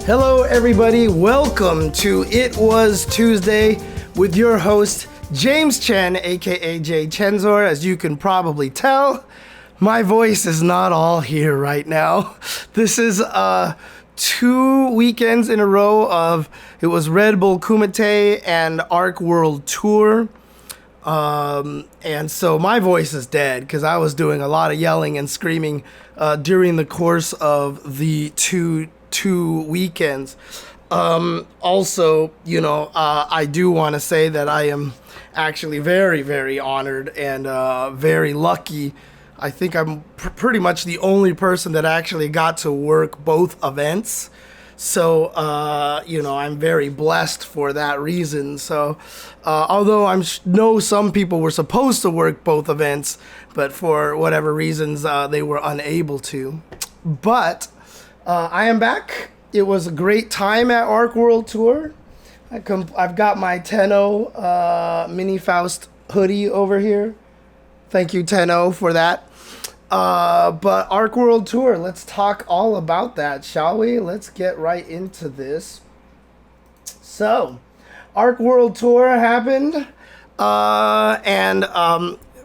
Hello everybody, welcome to It Was Tuesday with your host James Chen, aka Jay Chenzor. As you can probably tell, my voice is not all here right now. This is 2 weekends in a row of, it was Red Bull Kumite and Arc World Tour. And so my voice is dead because I was doing a lot of yelling and screaming during the course of the two weekends. Also, I do want to say that I am actually very, very honored and very lucky. I think I'm pretty much the only person that actually got to work both events. So, I'm very blessed for that reason. So, although I know some people were supposed to work both events, but for whatever reasons, they were unable to. But I am back. It was a great time at Arc World Tour. I've got my Tenno Mini Faust hoodie over here. Thank you, Tenno, for that. But Arc World Tour, let's talk all about that, shall we? Let's get right into this. So, Arc World Tour happened. And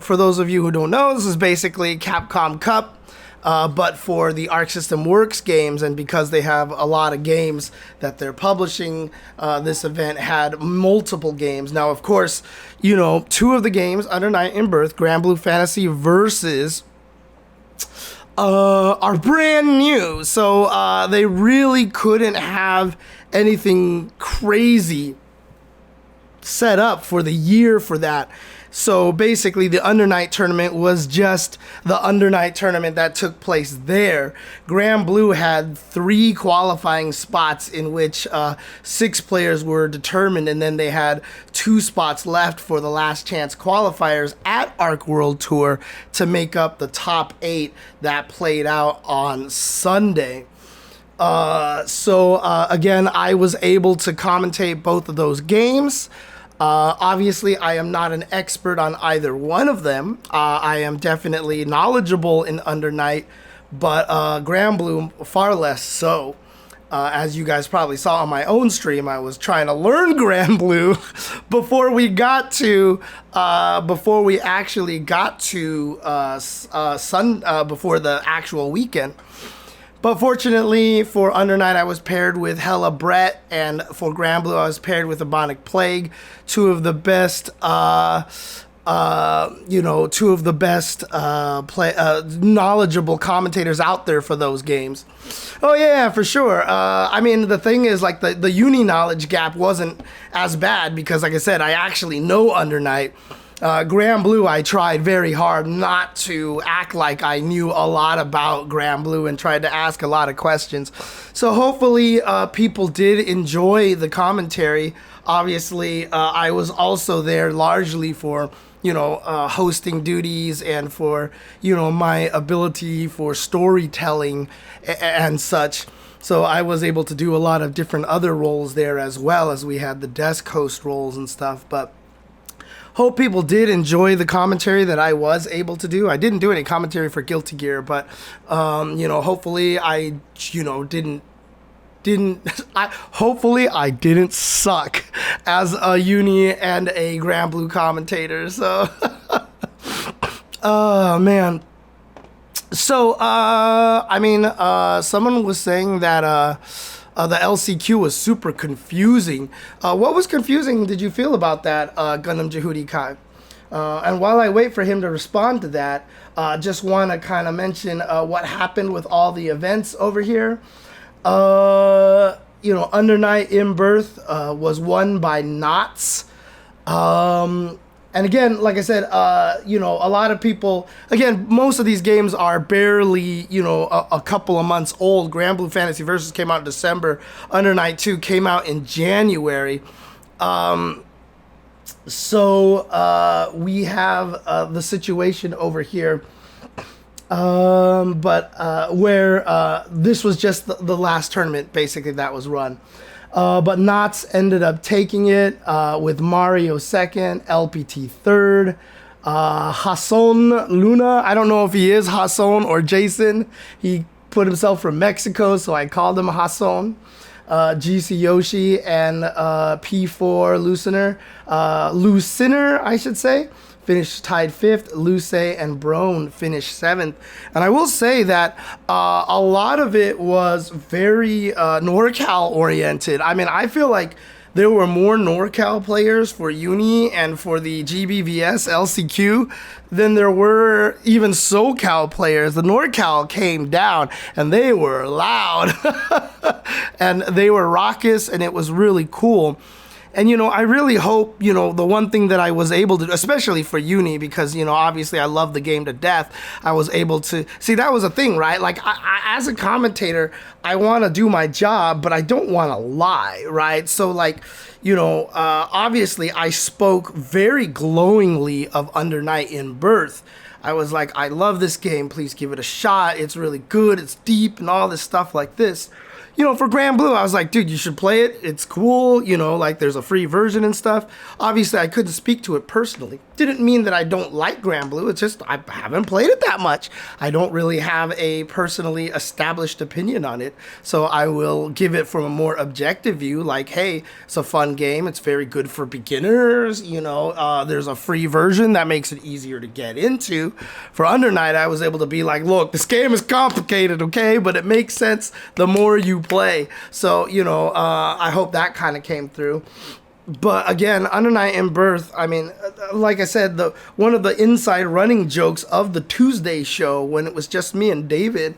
for those of you who don't know, this is basically Capcom Cup. But for the Arc System Works games, and because they have a lot of games that they're publishing, this event had multiple games. Now, of course, 2 of the games, Under Night and Birth, Granblue Fantasy Versus, are brand new. So they really couldn't have anything crazy set up for the year for that. So basically, the Under Night tournament was just the Under Night tournament that took place there. Granblue had 3 qualifying spots in which 6 players were determined, and then they had 2 spots left for the last chance qualifiers at Arc World Tour to make up the top 8 that played out on Sunday. Again, I was able to commentate both of those games. Obviously, I am not an expert on either one of them. I am definitely knowledgeable in Under Night, but Granblue far less so. As you guys probably saw on my own stream, I was trying to learn Granblue before we actually got to before the actual weekend. But fortunately for Under Night, I was paired with Hella Brett, and for Granblue, I was paired with Ebonic Plague, two of the best knowledgeable commentators out there for those games. Oh yeah, for sure. The thing is, like, the uni knowledge gap wasn't as bad because, like I said, I actually know Under Night. Granblue, I tried very hard not to act like I knew a lot about Granblue and tried to ask a lot of questions. So hopefully people did enjoy the commentary. Obviously, I was also there largely for, hosting duties and for, my ability for storytelling and such. So I was able to do a lot of different other roles there as well, as we had the desk host roles and stuff. But hope people did enjoy the commentary that I was able to do. I didn't do any commentary for Guilty Gear, but hopefully I hopefully I didn't suck as a uni and a Granblue commentator. So oh man. So someone was saying that the LCQ was super confusing. What was confusing did you feel about that, Gundam Jehudi Kai? And while I wait for him to respond to that, just want to kind of mention what happened with all the events over here. Under Night in Birth was won by Knots. And again, like I said, a lot of people, again, most of these games are barely, a couple of months old. Granblue Fantasy Versus came out in December. Under Night 2 came out in January. So we have the situation over here. Where this was just the last tournament, basically, that was run. But Knots ended up taking it with Mario second, LPT third, Hasson Luna. I don't know if he is Hasson or Jason. He put himself from Mexico, so I called him Hasson. GC Yoshi and P4 Luciner, I should say, finished tied 5th. Luce and Brone finished 7th. And I will say that a lot of it was very NorCal oriented. I mean, I feel like there were more NorCal players for Uni and for the GBVS LCQ than there were even SoCal players. The NorCal came down and they were loud and they were raucous, and it was really cool. And, you know, I really hope, you know, the one thing that I was able to, especially for Uni, because, you know, obviously I love the game to death, I was able to, see, that was a thing, right? Like, I as a commentator, I want to do my job, but I don't want to lie, right? So, like, you know, obviously I spoke very glowingly of Under Night in Birth. I was like, I love this game, please give it a shot, it's really good, it's deep, and all this stuff like this. You know, for Granblue, I was like, dude, you should play it. It's cool. You know, like there's a free version and stuff. Obviously, I couldn't speak to it personally. Didn't mean that I don't like Granblue. It's just I haven't played it that much. I don't really have a personally established opinion on it. So I will give it from a more objective view. Like, hey, it's a fun game. It's very good for beginners. You know, there's a free version that makes it easier to get into. For Under Night, I was able to be like, look, this game is complicated, okay? But it makes sense the more you play. So, you know, I hope that kind of came through. But again, Under Night in Birth, I mean, like I said, one of the inside running jokes of the Tuesday show, when it was just me and David,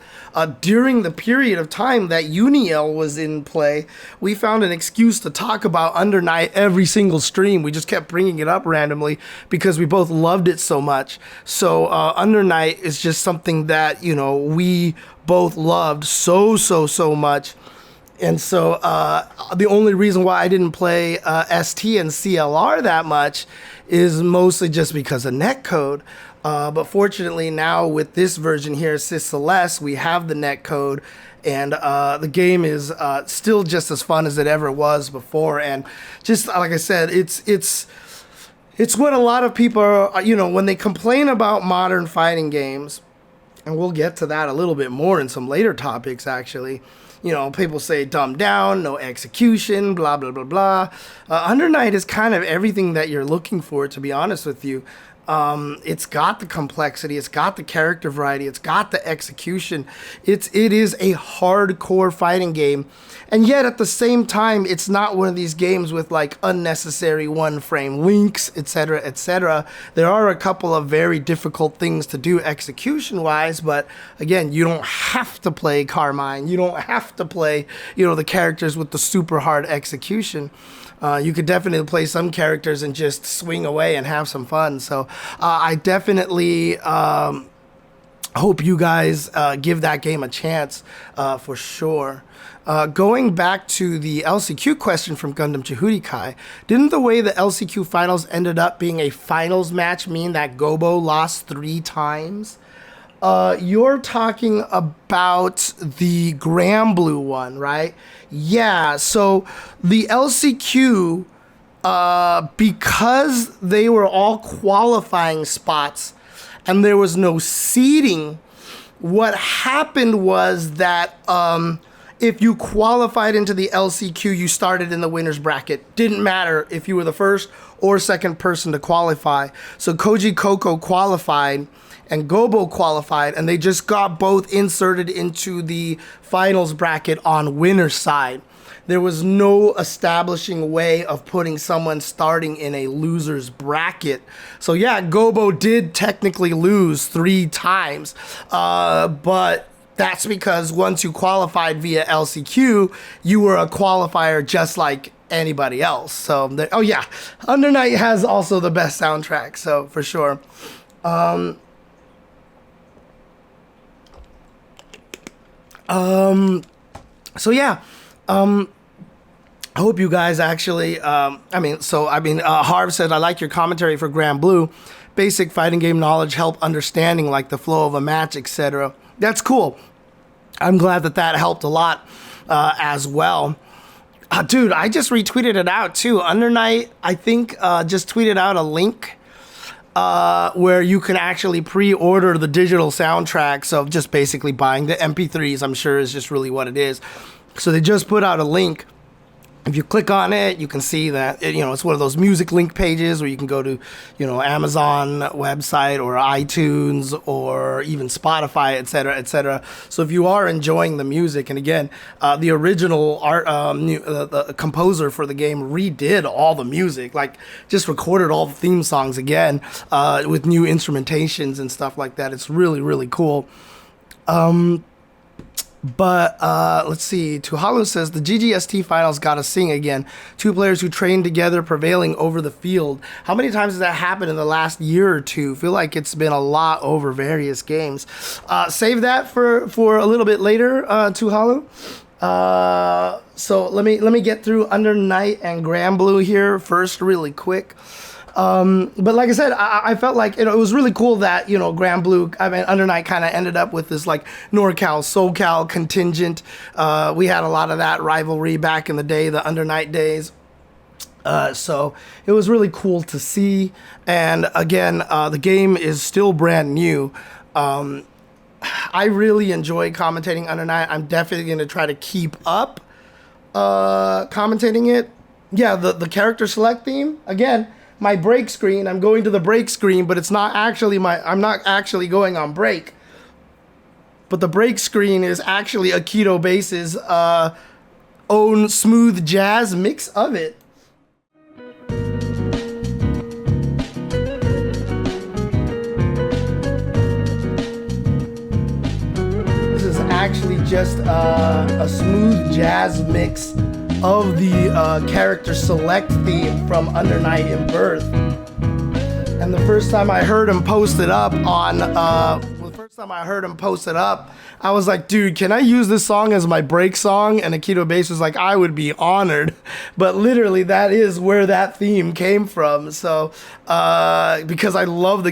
during the period of time that Uniel was in play, we found an excuse to talk about Under Night every single stream. We just kept bringing it up randomly because we both loved it so much. So Under Night is just something that, you know, we both loved so much. And so the only reason why I didn't play ST and CLR that much is mostly just because of netcode. But fortunately now with this version here, Sis Celeste, we have the netcode, and the game is still just as fun as it ever was before. And just like I said, it's what a lot of people are, you know, when they complain about modern fighting games, and we'll get to that a little bit more in some later topics actually. You know, people say dumbed down, no execution, blah, blah, blah, blah. Under Night is kind of everything that you're looking for, to be honest with you. It's got the complexity, it's got the character variety, it's got the execution. It is a hardcore fighting game. And yet at the same time, it's not one of these games with like unnecessary one-frame links, etc., etc. There are a couple of very difficult things to do execution-wise, but again, you don't have to play Carmine. You don't have to play, you know, the characters with the super hard execution. You could definitely play some characters and just swing away and have some fun. So I definitely hope you guys give that game a chance for sure. Going back to the LCQ question from Gundam Chihudikai, didn't the way the LCQ finals ended up being a finals match mean that Gobo lost 3 times? You're talking about the Granblue one, right? Yeah, so the LCQ, because they were all qualifying spots and there was no seeding, what happened was that if you qualified into the LCQ, you started in the winner's bracket. Didn't matter if you were the first or second person to qualify. So Koji Coco qualified and Gobo qualified, and they just got both inserted into the finals bracket on winner's side. There was no establishing way of putting someone starting in a loser's bracket. So yeah, Gobo did technically lose 3 times, but that's because once you qualified via LCQ, you were a qualifier just like anybody else. So, oh yeah, Under Night has also the best soundtrack, so for sure. So yeah, I hope you guys actually, Harv said, I like your commentary for Granblue. Basic fighting game knowledge help understanding like the flow of a match, etc. That's cool. I'm glad that that helped a lot as well. Dude, I just retweeted it out too. Under Night, I think, just tweeted out a link where you can actually pre-order the digital soundtrack. So just basically buying the MP3s, I'm sure is just really what it is. So they just put out a link. If you click on it, you can see that it's one of those music link pages where you can go to, Amazon website or iTunes or even Spotify, etc., etc. So if you are enjoying the music, and again, the original art, the composer for the game redid all the music, like just recorded all the theme songs again with new instrumentations and stuff like that. It's really, really cool. But let's see. Tuhalu says the GGST finals got to sing again. Two players who trained together prevailing over the field. How many times has that happened in the last year or two? Feel like it's been a lot over various games. Save that for a little bit later, Tuhalu. So let me get through Under Night and Granblue here first, really quick. But like I said, I felt like it was really cool that Granblue, Under Night kind of ended up with this like NorCal, SoCal contingent. We had a lot of that rivalry back in the day, the Under Night days. So it was really cool to see. And again, the game is still brand new. I really enjoy commentating Under Night. I'm definitely going to try to keep up commentating it. Yeah, the character select theme again. My break screen, I'm going to the break screen, but it's not actually I'm not actually going on break. But the break screen is actually Aikido Base's own smooth jazz mix of it. This is actually just a smooth jazz mix of the character select theme from Under Night in Birth. And the first time I heard him post it up I was like, dude, can I use this song as my break song? And Aikido Base was like, I would be honored. But literally, that is where that theme came from. So, because I love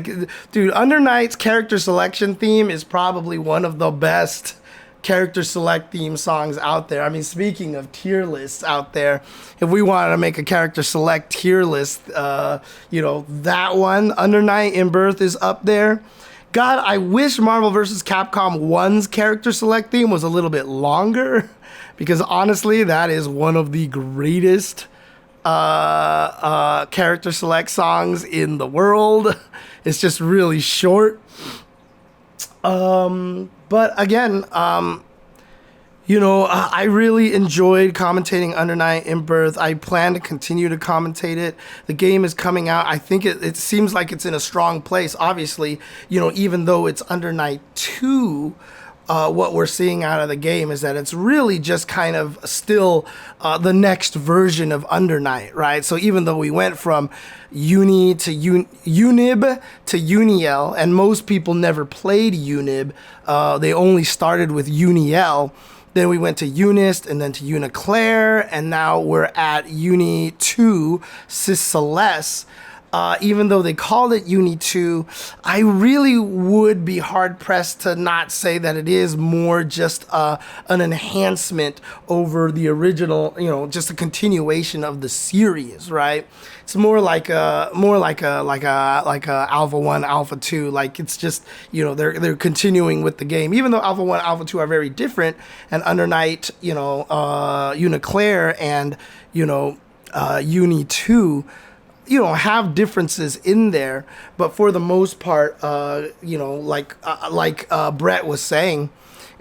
dude, Under Night's character selection theme is probably one of the best character select theme songs out there. I mean, speaking of tier lists out there, if we wanted to make a character select tier list, that one, Under Night in Birth, is up there. God, I wish Marvel vs. Capcom 1's character select theme was a little bit longer, because honestly, that is one of the greatest character select songs in the world. It's just really short. But again, I really enjoyed commentating Under Night in Birth. I plan to continue to commentate it. The game is coming out. I think it seems like it's in a strong place. Obviously, even though it's Under Night 2, what we're seeing out of the game is that it's really just kind of still the next version of Under Night, right? So even though we went from Uni to Unib to Uniel, and most people never played Unib, they only started with Uniel. Then we went to Unist and then to Uniclaire, and now we're at Uni 2, Cis Celeste. Even though they called it Uni 2, I really would be hard-pressed to not say that it is more just an enhancement over the original, just a continuation of the series, right? It's more like a Alpha 1, Alpha 2. Like, it's just, they're continuing with the game. Even though Alpha 1, Alpha 2 are very different, and Under Night, Uniclaire and, Uni 2, have differences in there, but for the most part, like Brett was saying,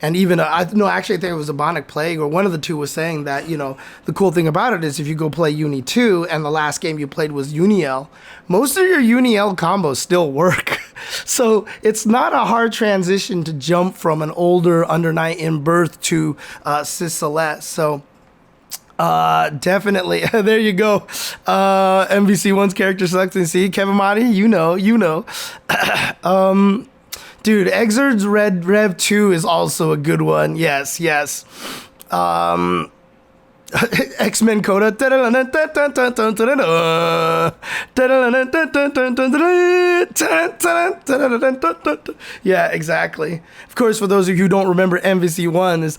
and even actually I think it was a Bonic Plague, or one of the two was saying that, the cool thing about it is if you go play Uni 2 and the last game you played was Uniel, most of your Uniel combos still work. So it's not a hard transition to jump from an older Under Night in Birth to Cis Celeste. So definitely. There you go. MVC1's character selection. See, Kevin Madi, you know. Dude, Exerd's Red Rev 2 is also a good one. Yes. X-Men Coda. Yeah, exactly. Of course, for those of you who don't remember, MVC1 is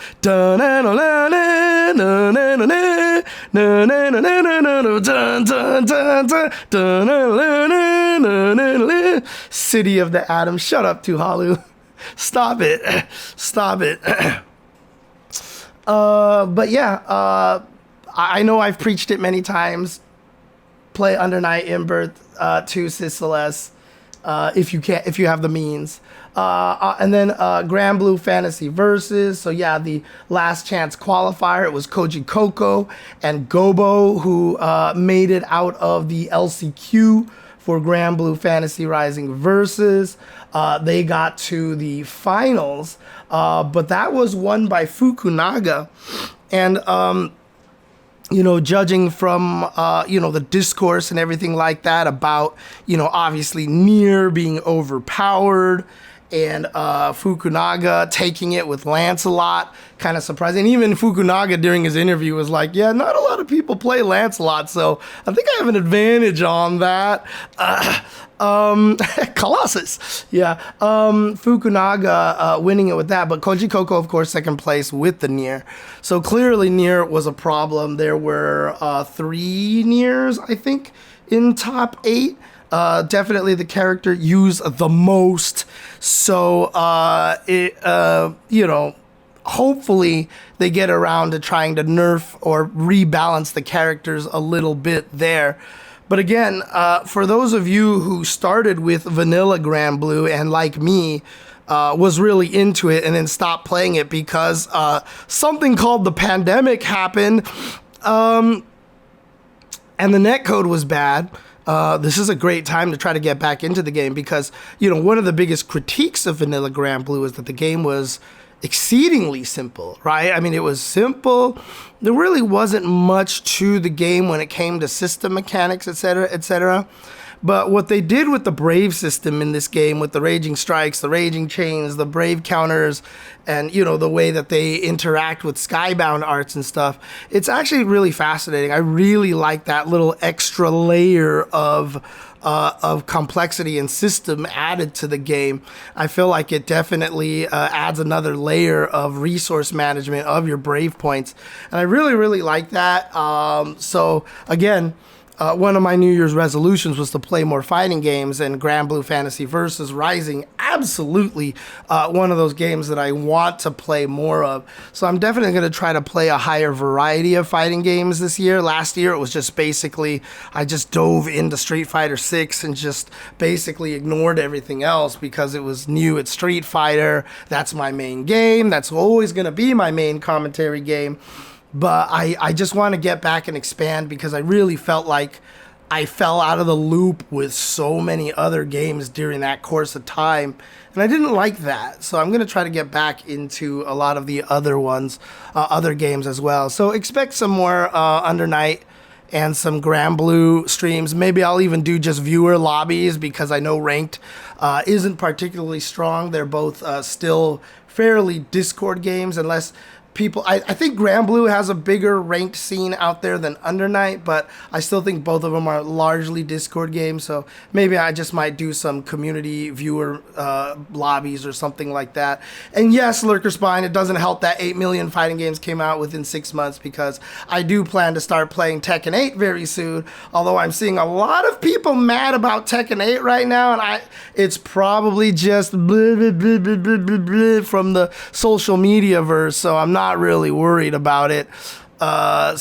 City of the Atom. Shut up, Tuhalu. Stop it. But yeah, I know I've preached it many times. Play Under Night In-Birth 2 Sis Celeste if you have the means. And then Granblue Fantasy Versus. So yeah, the last chance qualifier. It was Koji Koko and Gobo who made it out of the LCQ for Granblue Fantasy Rising Versus. They got to the finals, but that was won by Fukunaga. And judging from, the discourse and everything like that about, obviously Nier being overpowered and Fukunaga taking it with Lancelot, kind of surprising. Even Fukunaga during his interview was like, yeah, not a lot of people play Lancelot, so I think I have an advantage on that. Colossus. Yeah. Fukunaga winning it with that, but Koji Koko, of course, second place with the Nier. So clearly Nier was a problem. There were 3 Niers, I think, in top 8. Definitely the character used the most. So, hopefully they get around to trying to nerf or rebalance the characters a little bit there. But again, for those of you who started with vanilla Granblue and like me, was really into it and then stopped playing it because something called the pandemic happened, and the netcode was bad. This is a great time to try to get back into the game because, one of the biggest critiques of vanilla Granblue is that the game was exceedingly simple, right? I mean, it was simple. There really wasn't much to the game when it came to system mechanics, etc., etc. But what they did with the Brave system in this game, with the Raging Strikes, the Raging Chains, the Brave Counters, and, the way that they interact with Skybound arts and stuff, it's actually really fascinating. I really like that little extra layer of complexity and system added to the game. I feel like it definitely adds another layer of resource management of your Brave points. And I really, really like that. So again, one of my New Year's resolutions was to play more fighting games, and Granblue Fantasy Versus Rising, absolutely one of those games that I want to play more of. So I'm definitely going to try to play a higher variety of fighting games this year. Last year, it was just basically, I just dove into Street Fighter 6 and just basically ignored everything else because it was new at Street Fighter. That's my main game. That's always going to be my main commentary game. But I just want to get back and expand because I really felt like I fell out of the loop with so many other games during that course of time. And I didn't like that. So I'm going to try to get back into a lot of the other ones, other games as well. So expect some more Under Night and some Granblue streams. Maybe I'll even do just viewer lobbies because I know ranked isn't particularly strong. They're both still fairly Discord games unless people, I think Granblue has a bigger ranked scene out there than Under Night, but I still think both of them are largely Discord games, so maybe I just might do some community viewer lobbies or something like that. And yes, Lurker Spine, it doesn't help that 8 million fighting games came out within 6 months because I do plan to start playing Tekken 8 very soon, although I'm seeing a lot of people mad about Tekken 8 right now, and it's probably just blah, blah, blah, blah, blah, blah, blah from the social media verse, so I'm not really worried about it. I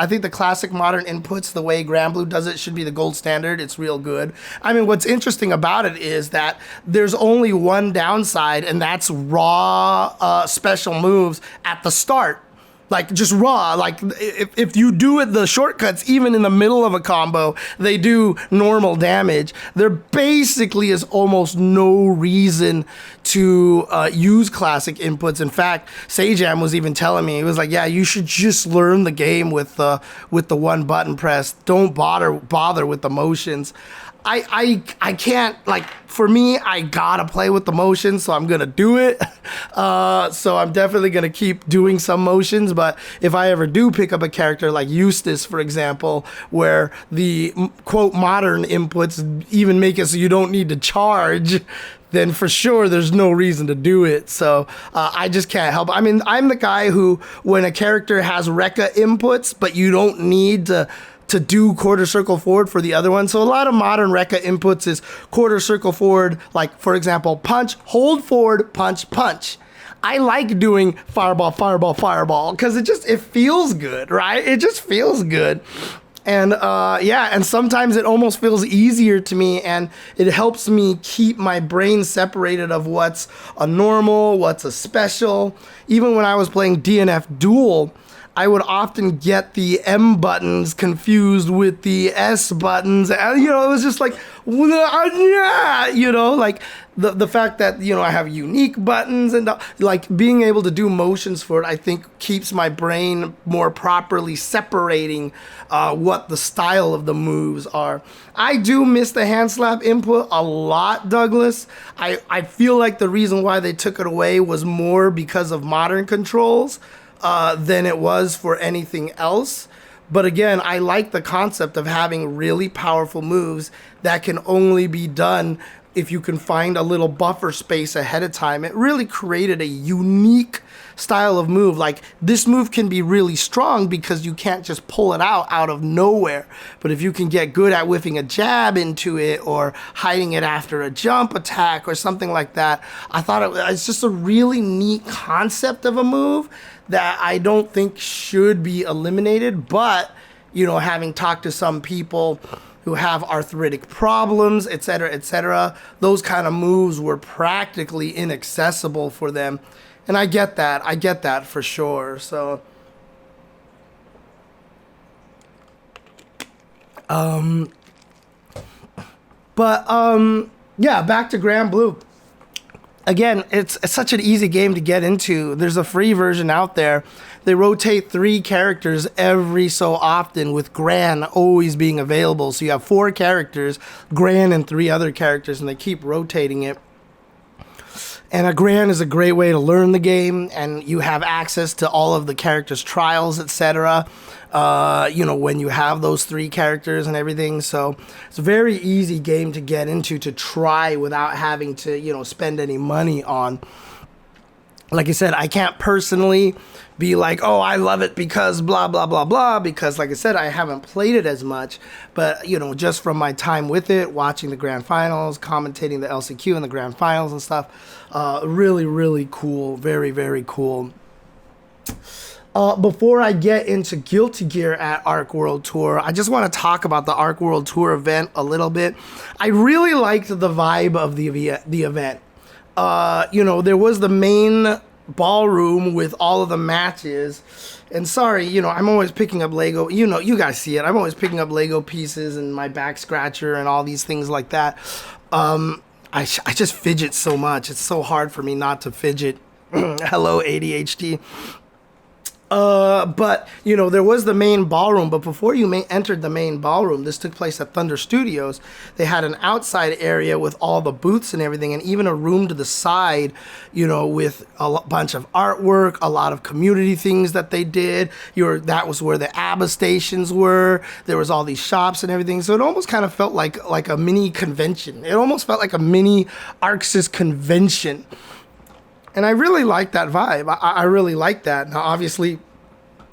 think the classic modern inputs, the way Granblue does it, should be the gold standard. It's real good. I mean, what's interesting about it is that there's only one downside, and that's raw special moves at the start. Like, just raw. Like, if you do it, the shortcuts, even in the middle of a combo, they do normal damage. There basically is almost no reason to use classic inputs. In fact, Sajam was even telling me, he was like, yeah, you should just learn the game with the one button press. Don't bother with the motions. I can't, like, for me, I gotta play with the motions, so I'm gonna do it. So I'm definitely gonna keep doing some motions, but if I ever do pick up a character like Eustace, for example, where the quote modern inputs even make it so you don't need to charge, then for sure there's no reason to do it. So I just can't help. I mean, I'm the guy who, when a character has Rekka inputs, but you don't need to do quarter circle forward for the other one. So a lot of modern Rekka inputs is quarter circle forward, like, for example, punch, hold forward, punch, punch. I like doing fireball, fireball, fireball, because it feels good, right? It just feels good. And yeah, and sometimes it almost feels easier to me, and it helps me keep my brain separated of what's a normal, what's a special. Even when I was playing DNF Duel, I would often get the M buttons confused with the S buttons. And, it was just like, like the fact that, I have unique buttons and like being able to do motions for it, I think keeps my brain more properly separating what the style of the moves are. I do miss the hand slap input a lot, Douglas. I feel like the reason why they took it away was more because of modern controls than it was for anything else. But again, I like the concept of having really powerful moves that can only be done if you can find a little buffer space ahead of time. It really created a unique style of move. Like, this move can be really strong because you can't just pull it out of nowhere. But if you can get good at whiffing a jab into it or hiding it after a jump attack or something like that, I thought it's just a really neat concept of a move that I don't think should be eliminated. But, having talked to some people who have arthritic problems, etc., those kind of moves were practically inaccessible for them. And I get that for sure. So, yeah, back to Granblue. Again, it's such an easy game to get into. There's a free version out there. They rotate 3 characters every so often, with Gran always being available. So you have 4 characters, Gran and 3 other characters, and they keep rotating it. And a Gran is a great way to learn the game, and you have access to all of the characters' trials, etc. When you have those 3 characters and everything. So it's a very easy game to get into, to try without having to, spend any money on. Like I said, I can't personally be like, oh, I love it because blah, blah, blah, blah, because like I said, I haven't played it as much. But, just from my time with it, watching the grand finals, commentating the LCQ and the grand finals and stuff, really, really cool. Very, very cool. Before I get into Guilty Gear at Arc World Tour, I just want to talk about the Arc World Tour event a little bit. I really liked the vibe of the event. There was the main ballroom with all of the matches. And sorry, I'm always picking up Lego. You guys see it. I'm always picking up Lego pieces and my back scratcher and all these things like that. I just fidget so much. It's so hard for me not to fidget. Hello, ADHD. But, there was the main ballroom, but before you entered the main ballroom, this took place at Thunder Studios. They had an outside area with all the booths and everything, and even a room to the side, with a bunch of artwork, a lot of community things that they did. That was where the ABBA stations were. There was all these shops and everything. So it almost kind of felt like a mini convention. It almost felt like a mini ArcSys convention. And I really like that vibe. I really like that. Now, obviously,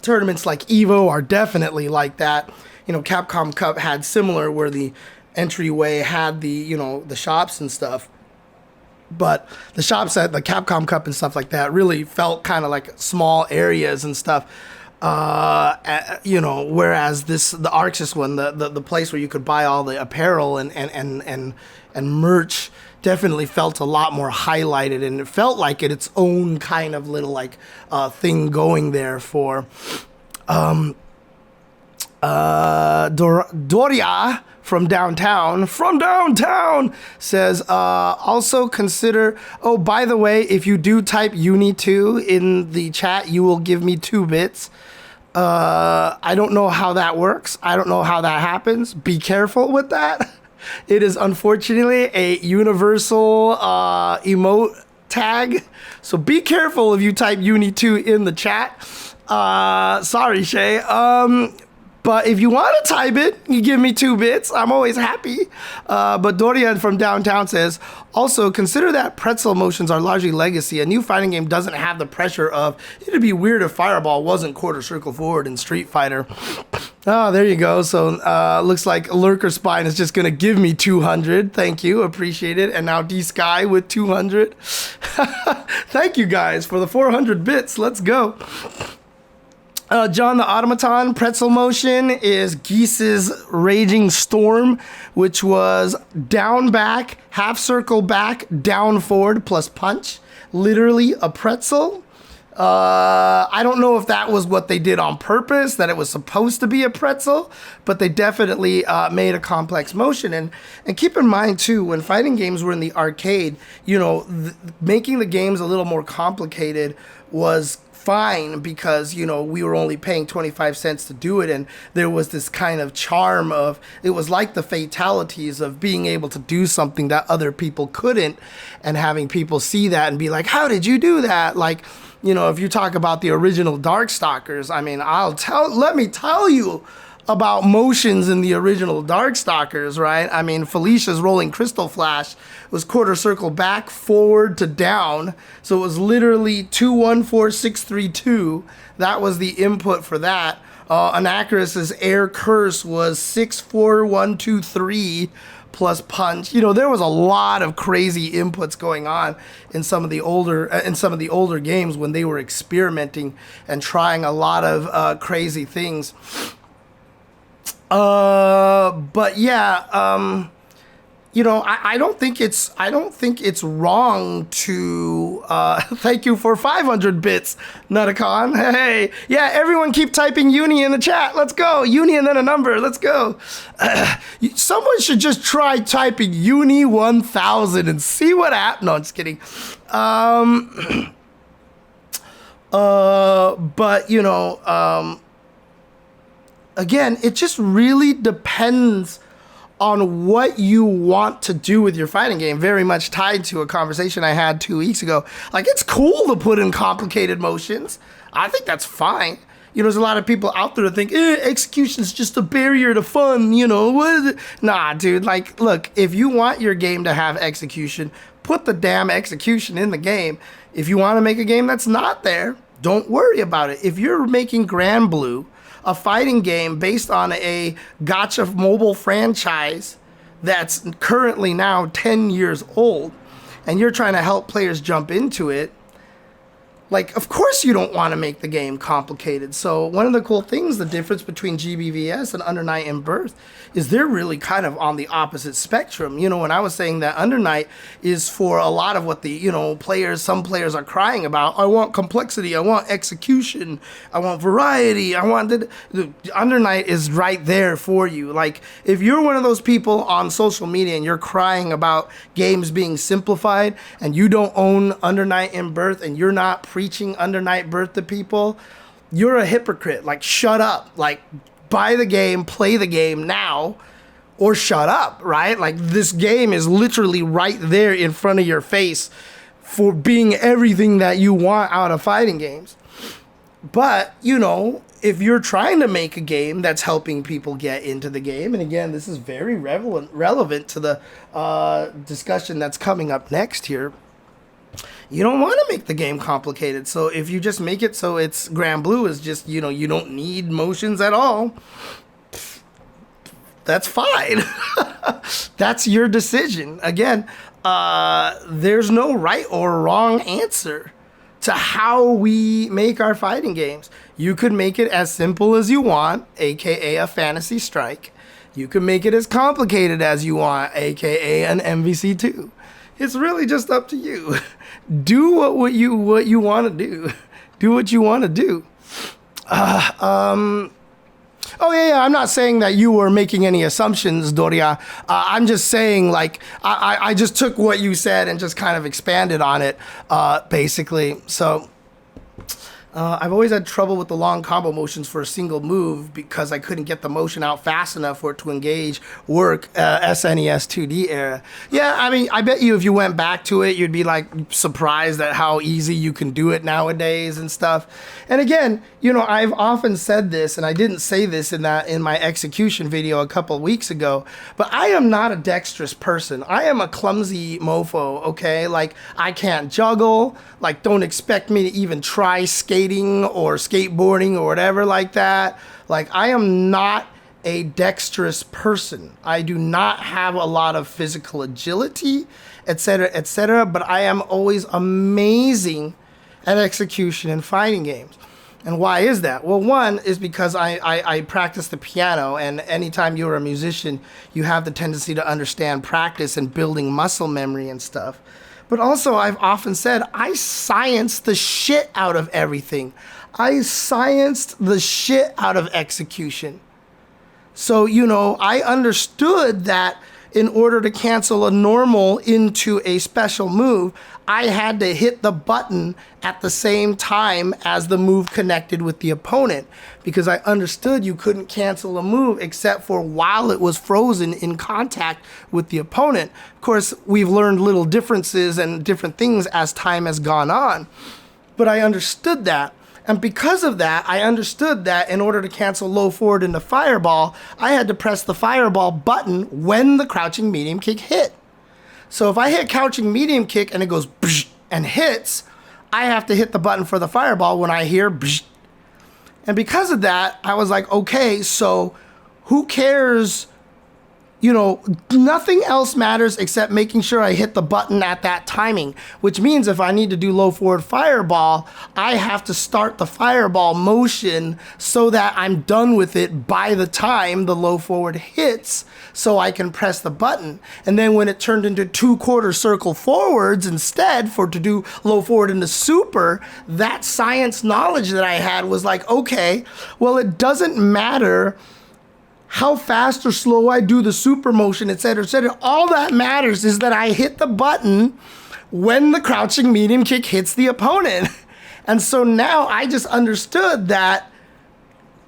tournaments like EVO are definitely like that. Capcom Cup had similar, where the entryway had the, the shops and stuff. But the shops at the Capcom Cup and stuff like that really felt kind of like small areas and stuff. Whereas the ArcSys one, the place where you could buy all the apparel and merch, definitely felt a lot more highlighted, and it felt like its own kind of little thing going there for Doria from downtown says, also consider, oh, by the way, if you do type Uni2 in the chat, you will give me 2 bits. I don't know how that works. I don't know how that happens. Be careful with that. It is unfortunately a universal emote tag. So be careful if you type Uni2 in the chat. Sorry, Shay. But if you want to type it, you give me 2 bits. I'm always happy. But Dorian from downtown says, also consider that pretzel motions are largely legacy. A new fighting game doesn't have the pressure of, it'd be weird if Fireball wasn't quarter circle forward in Street Fighter. Oh, there you go. So looks like Lurker Spine is just going to give me 200. Thank you. Appreciate it. And now D-Sky with 200. Thank you guys for the 400 bits. Let's go. John the Automaton, pretzel motion is Geese's Raging Storm, which was down back, half circle back, down forward plus punch. Literally a pretzel. I don't know if that was what they did on purpose, that it was supposed to be a pretzel, but they definitely made a complex motion. And keep in mind, too, when fighting games were in the arcade, you know, making the games a little more complicated was fine because, you know, we were only paying 25 cents to do it, and there was this kind of charm of, it was like the fatalities of being able to do something that other people couldn't, and having people see that and be like, how did you do that? Like, you know, if you talk about the original Darkstalkers, I mean, let me tell you about motions in the original Darkstalkers, right? I mean, Felicia's rolling Crystal Flash was quarter circle back, forward to down. So it was literally 214632. That was the input for that. Anacris's Air Curse was 64123 plus punch. You know, there was a lot of crazy inputs going on in some of the older games when they were experimenting and trying a lot of crazy things. But yeah, you know, I don't think it's wrong to, thank you for 500 bits, Nutacon. Hey, yeah, everyone keep typing uni in the chat. Let's go. Uni and then a number. Let's go. Someone should just try typing uni 1000 and see what happens. No, I'm just kidding. But you know, again, it just really depends on what you want to do with your fighting game. Very much tied to a conversation I had 2 weeks ago. Like, it's cool to put in complicated motions. I think that's fine. You know, there's a lot of people out there that think, execution's just a barrier to fun, you know. What is it? Nah, dude, like, look, if you want your game to have execution, put the damn execution in the game. If you want to make a game that's not there, don't worry about it. If you're making Granblue, a fighting game based on a gacha mobile franchise that's currently now 10 years old, and you're trying to help players jump into it, like, of course you don't want to make the game complicated. So one of the cool things, the difference between GBVS and Under Night in Birth, is they're really kind of on the opposite spectrum. You know, when I was saying that Under Night is for a lot of what the, you know, some players are crying about. I want complexity, I want execution, I want variety, I want the Under Night is right there for you. Like, if you're one of those people on social media and you're crying about games being simplified and you don't own Under Night in Birth and you're not preaching Under Night Birth to people, you're a hypocrite. Like, shut up. Like, buy the game, play the game now, or shut up, right? Like, this game is literally right there in front of your face for being everything that you want out of fighting games. But, you know, if you're trying to make a game that's helping people get into the game, and again, this is very relevant to the discussion that's coming up next here, you don't want to make the game complicated. So if you just make it so it's Granblue is just, you know, you don't need motions at all, that's fine. That's your decision. Again, there's no right or wrong answer to how we make our fighting games. You could make it as simple as you want, aka a Fantasy Strike. You can make it as complicated as you want, aka an MVC2. It's really just up to you. Do what you want to do. Do what you want to do. Oh yeah, I'm not saying that you were making any assumptions, Doria. I'm just saying, like, I just took what you said and just kind of expanded on it, basically. So I've always had trouble with the long combo motions for a single move because I couldn't get the motion out fast enough for it to engage work SNES 2D era. Yeah, I mean, I bet you if you went back to it, you'd be like surprised at how easy you can do it nowadays and stuff. And again, you know, I've often said this, and I didn't say this in my execution video a couple weeks ago, but I am not a dexterous person. I am a clumsy mofo, okay? Like, I can't juggle. Like, don't expect me to even try skating or skateboarding or whatever like that. Like, I am not a dexterous person. I do not have a lot of physical agility, etc., etc. But I am always amazing at execution in fighting games. And why is that? Well, one is because I practice the piano, and anytime you're a musician, you have the tendency to understand practice and building muscle memory and stuff. But also, I've often said, I science the shit out of everything. I scienced the shit out of execution. So, you know, I understood that in order to cancel a normal into a special move, I had to hit the button at the same time as the move connected with the opponent, because I understood you couldn't cancel a move except for while it was frozen in contact with the opponent. Of course, we've learned little differences and different things as time has gone on, but I understood that. And because of that, I understood that in order to cancel low forward into fireball, I had to press the fireball button when the crouching medium kick hit. So if I hit crouching medium kick and it goes and hits, I have to hit the button for the fireball when I hear . And because of that, I was like, okay, so who cares? You know, nothing else matters except making sure I hit the button at that timing, which means if I need to do low forward fireball, I have to start the fireball motion so that I'm done with it by the time the low forward hits, so I can press the button. And then when it turned into 2/4 circle forwards instead to do low forward into super, that science knowledge that I had was like, okay, well, it doesn't matter how fast or slow I do the super motion, etc., etc. All that matters is that I hit the button when the crouching medium kick hits the opponent. And so now I just understood that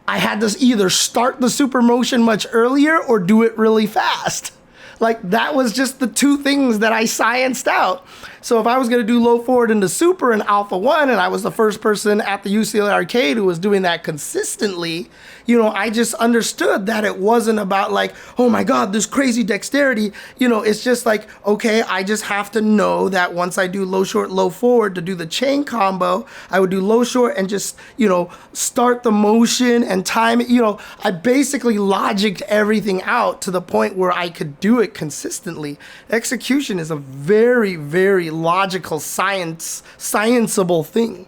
I had to either start the super motion much earlier or do it really fast. Like, that was just the two things that I scienced out. So if I was going to do low forward into super in Alpha 1 and I was the first person at the UCLA arcade who was doing that consistently, you know, I just understood that it wasn't about like, oh my God, this crazy dexterity. You know, it's just like, okay, I just have to know that once I do low short, low forward to do the chain combo, I would do low short and just, you know, start the motion and time it. You know, I basically logicked everything out to the point where I could do it consistently. Execution is a very, very logical scienceable thing.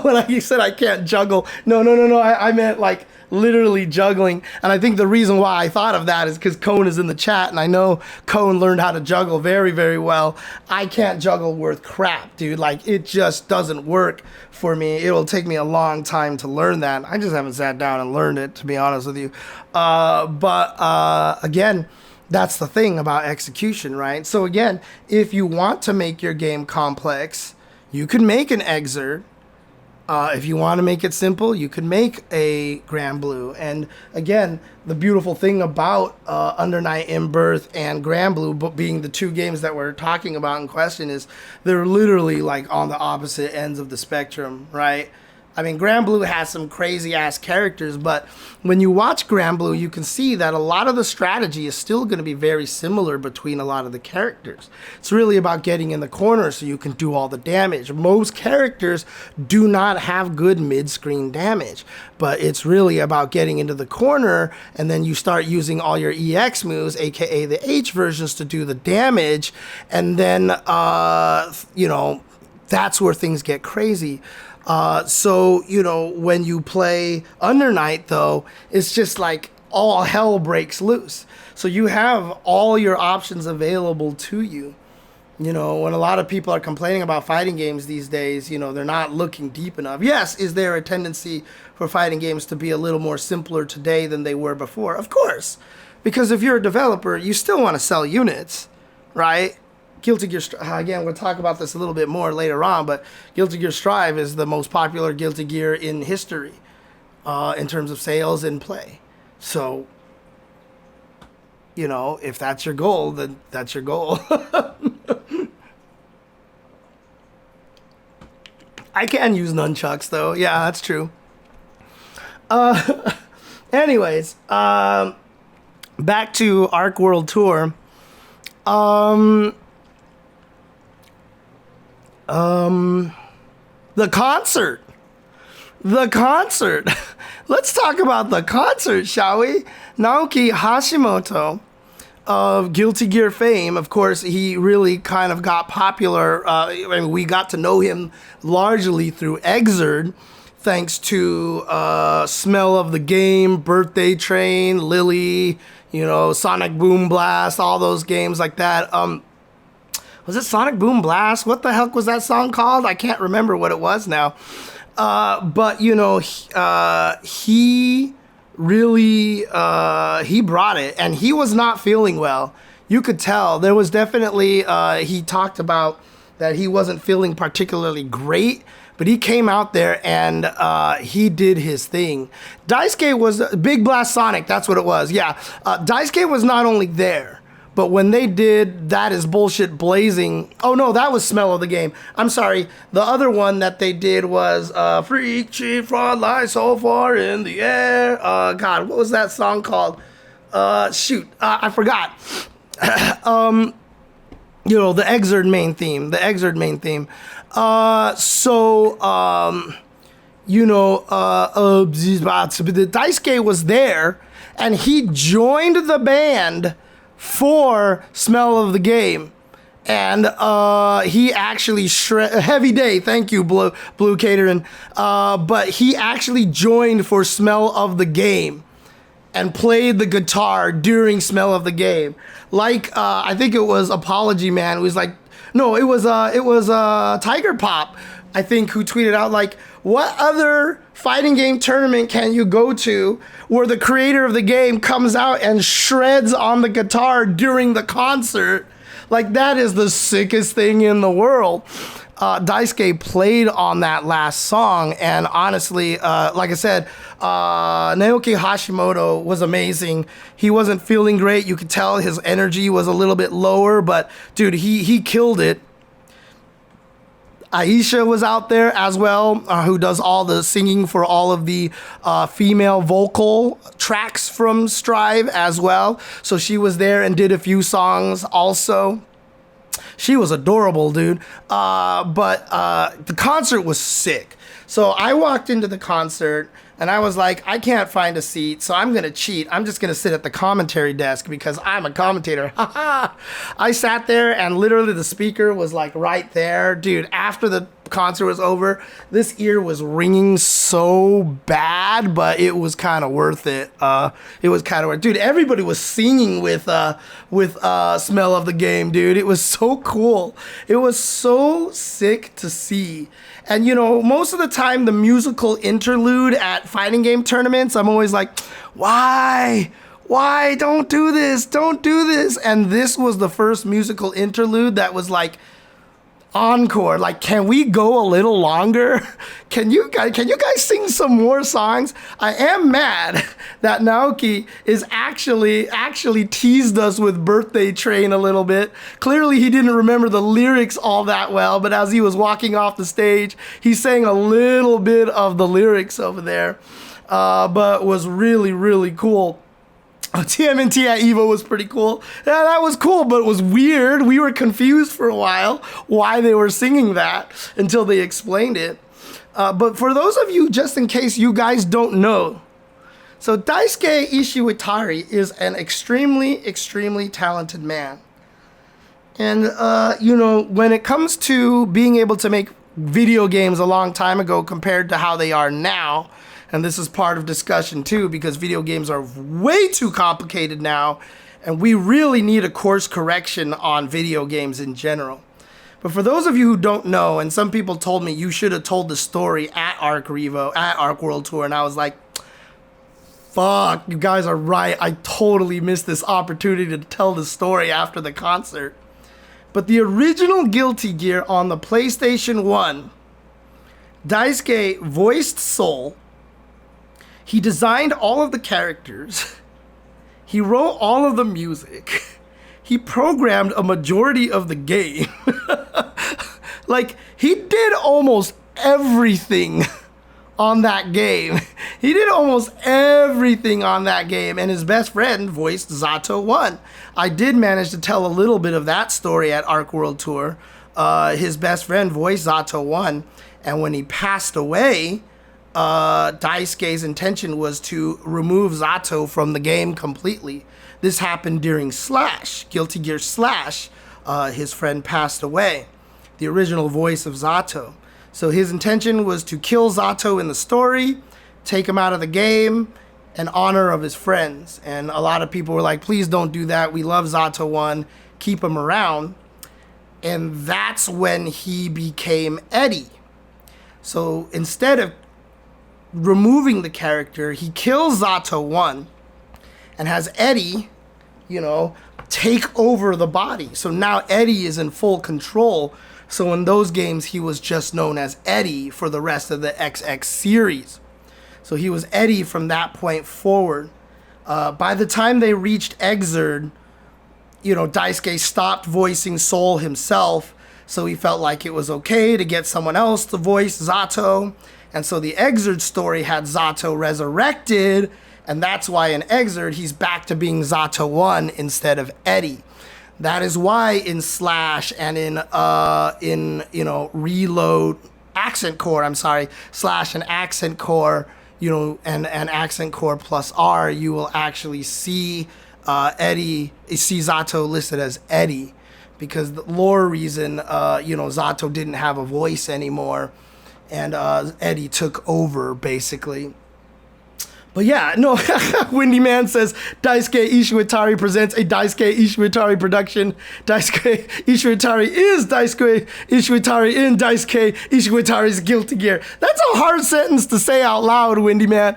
When you said I can't juggle, no, I meant like literally juggling. And I think the reason why I thought of that is because Cone is in the chat, and I know Cone learned how to juggle very, very well. I can't juggle worth crap, dude. Like, it just doesn't work for me. It'll take me a long time to learn that. I just haven't sat down and learned it, to be honest with you. But again, that's the thing about execution, right? So again, if you want to make your game complex, you can make an exert. If you want to make it simple, you can make a Granblue. And again, the beautiful thing about Under Night in Birth and Granblue being the two games that we're talking about in question is they're literally like on the opposite ends of the spectrum, right? I mean, Granblue has some crazy ass characters, but when you watch Granblue, you can see that a lot of the strategy is still going to be very similar between a lot of the characters. It's really about getting in the corner so you can do all the damage. Most characters do not have good mid-screen damage, but it's really about getting into the corner, and then you start using all your EX moves, aka the H versions, to do the damage, and then, you know, that's where things get crazy. So, you know, when you play Under Night, though, it's just like all hell breaks loose. So you have all your options available to you. You know, when a lot of people are complaining about fighting games these days, you know, they're not looking deep enough. Yes, is there a tendency for fighting games to be a little more simpler today than they were before? Of course. Because if you're a developer, you still want to sell units, right? Guilty Gear again, we'll talk about this a little bit more later on, but Guilty Gear Strive is the most popular Guilty Gear in history in terms of sales and play. So, you know, if that's your goal, then that's your goal. I can use nunchucks, though. Yeah, that's true. Anyways, back to Arc World Tour. The concert. Let's talk about the concert, shall we? Naoki Hashimoto of Guilty Gear fame. Of course, he really kind of got popular. We got to know him largely through Exerd, thanks to Smell of the Game, Birthday Train, Lily, Sonic Boom Blast, all those games like that. Was it Sonic Boom Blast? What the heck was that song called? I can't remember what it was now. But he really, he brought it, and he was not feeling well. You could tell. There was definitely, he talked about that he wasn't feeling particularly great, but he came out there and he did his thing. Daisuke was, Big Blast Sonic, that's what it was, yeah. Daisuke was not only there, but when they did That Is Bullshit Blazing, oh no, that was Smell of the Game. I'm sorry. The other one that they did was Freak Chief Fraud Lies So Far in the Air. God, what was that song called? I forgot. The Exerd main theme. Daisuke was there, and he joined the band for Smell of the Game, and he actually Heavy Day, thank you, Blue Catering, but he actually joined for Smell of the Game and played the guitar during Smell of the Game. Like I think it was Apology Man. It was like, no, it was Tiger Pop, I think, who tweeted out like, what other fighting game tournament can you go to where the creator of the game comes out and shreds on the guitar during the concert? Like, that is the sickest thing in the world. Daisuke played on that last song, and honestly, like I said, Naoki Hashimoto was amazing. He wasn't feeling great. You could tell his energy was a little bit lower, but dude, he killed it. Aisha was out there as well, who does all the singing for all of the female vocal tracks from Strive as well. So she was there and did a few songs also. She was adorable, dude. But the concert was sick. So I walked into the concert and I was like, I can't find a seat, so I'm going to cheat. I'm just going to sit at the commentary desk because I'm a commentator. I sat there and literally the speaker was like right there. Dude, after the concert was over, this ear was ringing so bad, but it was kind of worth it. It was kind of worth it. Dude, everybody was singing with Smell of the Game, dude. It was so cool. It was so sick to see. And, most of the time, the musical interlude at fighting game tournaments, I'm always like, why? Why? Don't do this. Don't do this. And this was the first musical interlude that was like, encore. Like, can we go a little longer? Can you guys sing some more songs? I am mad that Naoki is actually teased us with Birthday Train a little bit. Clearly he didn't remember the lyrics all that well, but as he was walking off the stage, he sang a little bit of the lyrics over there, but was really, really cool. TMNT at EVO was pretty cool. Yeah, that was cool, but it was weird. We were confused for a while why they were singing that until they explained it. But for those of you, just in case you guys don't know, so Daisuke Ishiwatari is an extremely, extremely talented man. And, when it comes to being able to make video games a long time ago compared to how they are now, and this is part of discussion too, because video games are way too complicated now, and we really need a course correction on video games in general. But for those of you who don't know, and some people told me you should have told the story at Arc Revo, at Arc World Tour, and I was like, fuck, you guys are right. I totally missed this opportunity to tell the story after the concert. But the original Guilty Gear on the PlayStation 1, Daisuke voiced Soul. He designed all of the characters. He wrote all of the music. He programmed a majority of the game. Like, he did almost everything on that game. He did almost everything on that game, and his best friend voiced Zato 1. I did manage to tell a little bit of that story at Arc World Tour. His best friend voiced Zato 1, and when he passed away, Daisuke's intention was to remove Zato from the game completely. This happened during Slash, Guilty Gear Slash. His friend passed away, the original voice of Zato. So his intention was to kill Zato in the story, take him out of the game, in honor of his friends. And a lot of people were like, please don't do that. We love Zato 1. Keep him around. And that's when he became Eddie. So instead of removing the character, he kills Zato 1 and has Eddie, take over the body. So now Eddie is in full control. So in those games, he was just known as Eddie for the rest of the XX series. So he was Eddie from that point forward. By the time they reached Exerd, Daisuke stopped voicing Soul himself, so he felt like it was okay to get someone else to voice Zato. And so the Exerd story had Zato resurrected, and that's why in Exerd he's back to being Zato 1 instead of Eddie. That is why in Slash and in Reload, Accent Core, Slash and Accent Core, and Accent Core plus R, you will actually see Zato listed as Eddie, because the lore reason, Zato didn't have a voice anymore, and Eddie took over basically. But yeah, no, Windy Man says Daisuke Ishiwatari presents a Daisuke Ishiwatari production. Daisuke Ishiwatari is Daisuke Ishiwatari in Daisuke Ishiwatari's Guilty Gear. That's a hard sentence to say out loud, Windy Man.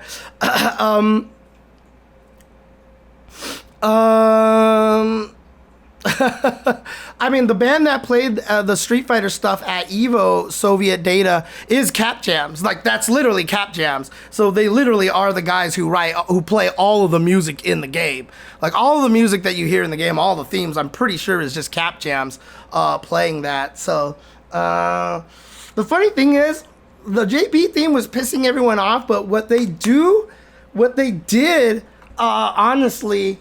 The band that played the Street Fighter stuff at EVO Soviet Data is Cap Jams. That's literally Cap Jams. So they literally are the guys who play all of the music in the game. All of the music that you hear in the game, all the themes, I'm pretty sure is just Cap Jams playing that. So the funny thing is, the JP theme was pissing everyone off, but what they did, honestly,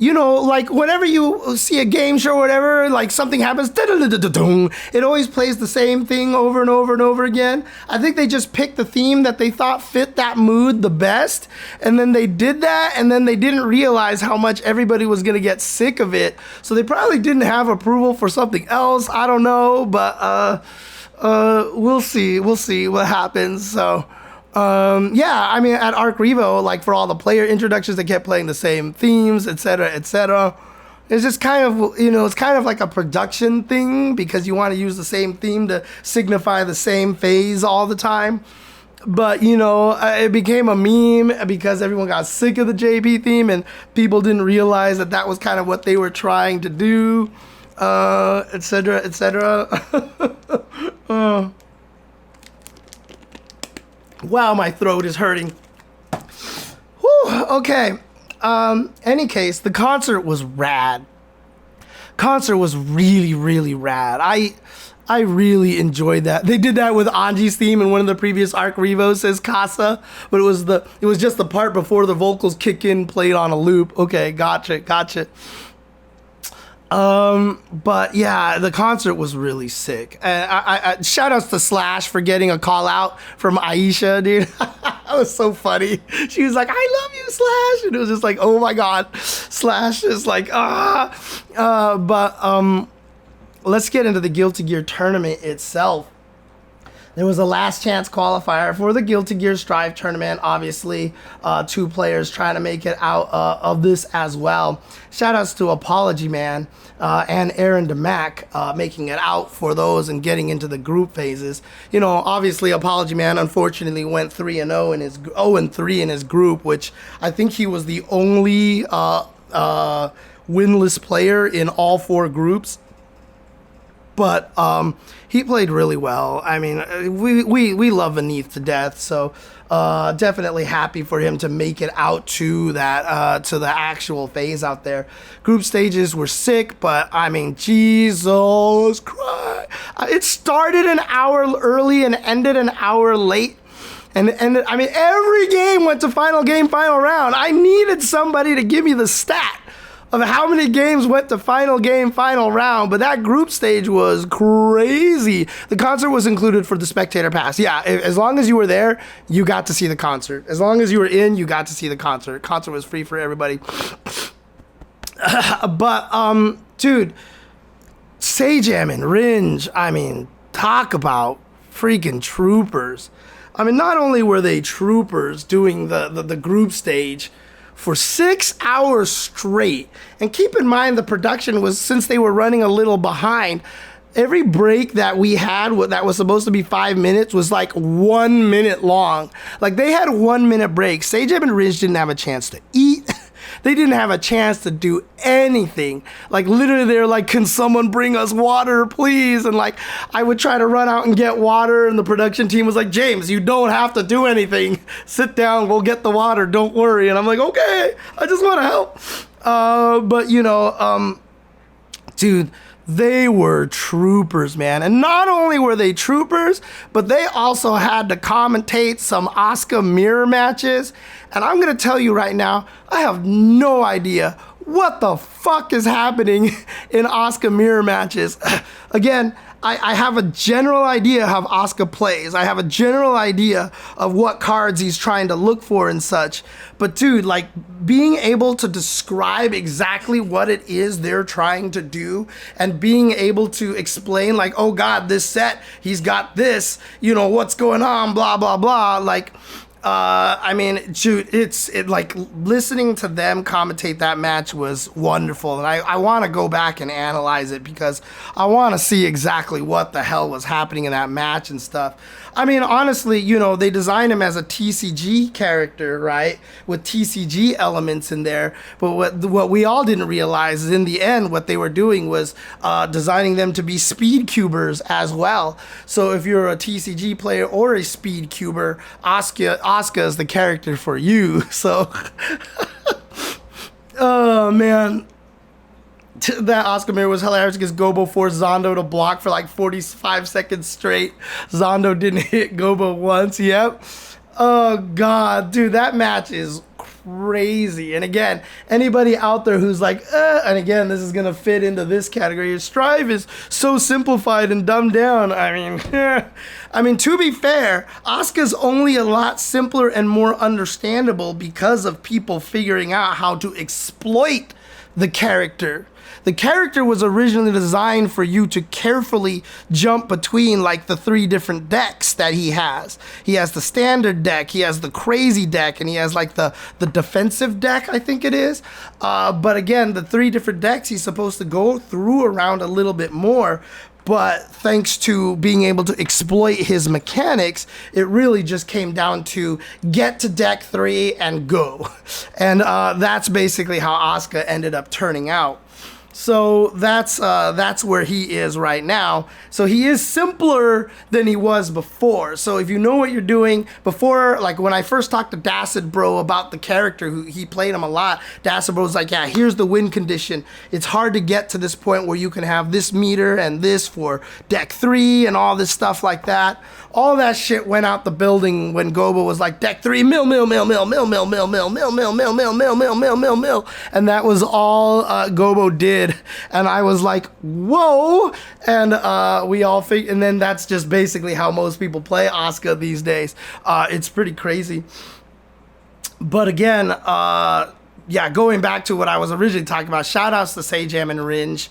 whenever you see a game show or whatever, something happens, it always plays the same thing over and over and over again. I think they just picked the theme that they thought fit that mood the best, and then they did that, and then they didn't realize how much everybody was going to get sick of it, so they probably didn't have approval for something else. I don't know, but we'll see what happens. So at Arc Revo, for all the player introductions, they kept playing the same themes, etc., etc. It's just kind of, it's kind of like a production thing, because you want to use the same theme to signify the same phase all the time. But, it became a meme because everyone got sick of the JP theme, and people didn't realize that was kind of what they were trying to do, etc., etc. Wow, my throat is hurting. Whew, okay. Any case, the concert was rad. Concert was really, really rad. I really enjoyed that. They did that with Anji's theme in one of the previous Arc Revos, says Casa, but it was just the part before the vocals kick in, played on a loop. Okay, gotcha. But yeah, the concert was really sick. I shout outs to Slash for getting a call out from Aisha, dude. That was so funny. She was like, I love you, Slash. And it was just like, oh my God. Slash is like, let's get into the Guilty Gear tournament itself. There was a last chance qualifier for the Guilty Gear Strive tournament. Obviously, 2 players trying to make it out of this as well. Shoutouts to Apology Man and Aaron DeMac making it out for those and getting into the group phases. Obviously, Apology Man unfortunately went 3-0 in his 0-3 in his group, which I think he was the only winless player in all 4 groups. But he played really well. I mean, we love Beneath to death, so definitely happy for him to make it out to that to the actual phase out there. Group stages were sick, but I mean, Jesus Christ! It started an hour early and ended an hour late. And I mean, every game went to final round. I needed somebody to give me the stat of how many games went to final game, final round, but that group stage was crazy. The concert was included for the spectator pass. Yeah, as long as you were there, you got to see the concert. As long as you were in, you got to see the concert. Concert was free for everybody. But, dude, Sajam and Rynge, I mean, talk about freaking troopers. I mean, not only were they troopers doing the group stage for 6 hours straight, and keep in mind the production was, since they were running a little behind, every break that we had that was supposed to be 5 minutes was like 1 minute long. Like, they had 1 minute breaks. Sajam and Rynge didn't have a chance to eat. They didn't have a chance to do anything. Like, literally, they were like, can someone bring us water, please? And like, I would try to run out and get water, and the production team was like, James, you don't have to do anything. Sit down, we'll get the water, don't worry. And I'm like, okay, I just want to help. But, you know, dude, they were troopers, man. And not only were they troopers, but they also had to commentate some Asuka mirror matches. And I'm going to tell you right now, I have no idea what the fuck is happening in Asuka mirror matches. Again, I have a general idea how Asuka plays. I have a general idea of what cards he's trying to look for and such. But dude, like, being able to describe exactly what it is they're trying to do and being able to explain, like, oh God, this set, he's got this, you know, what's going on, blah, blah, blah. Like, I mean, dude, like, listening to them commentate that match was wonderful. And I want to go back and analyze it because I want to see exactly what the hell was happening in that match and stuff. I mean, honestly, you know, they designed him as a TCG character, right? With TCG elements in there. But what we all didn't realize is in the end, what they were doing was designing them to be speed cubers as well. So if you're a TCG player or a speed cuber, Asuka is the character for you. So, oh man. That Asuka mirror was hilarious because Gobo forced Zondo to block for like 45 seconds straight. Zondo didn't hit Gobo once. Yep. Oh God, dude, that match is crazy. And again, anybody out there who's like, and again, this is gonna fit into this category. Strive is so simplified and dumbed down. I mean, to be fair, Asuka's only a lot simpler and more understandable because of people figuring out how to exploit the character. The character was originally designed for you to carefully jump between like the 3 different decks that he has. He has the standard deck, he has the crazy deck, and he has like the defensive deck, I think it is. But again, the 3 different decks he's supposed to go through around a little bit more. But thanks to being able to exploit his mechanics, it really just came down to get to deck 3 and go. And that's basically how Asuka ended up turning out. So that's where he is right now. So he is simpler than he was before. So if you know what you're doing before, like when I first talked to Daisuke Bro about the character, who he played him a lot, Daisuke Bro's like, yeah, here's the win condition. It's hard to get to this point where you can have this meter and this for deck 3 and all this stuff like that. All that shit went out the building when Gobo was like, deck 3, mill, and that was all Gobo did. And I was like, whoa. And we all figured, and then that's just basically how most people play Asuka these days. It's pretty crazy. But again, yeah, going back to what I was originally talking about, shout outs to Sajam and Rynge.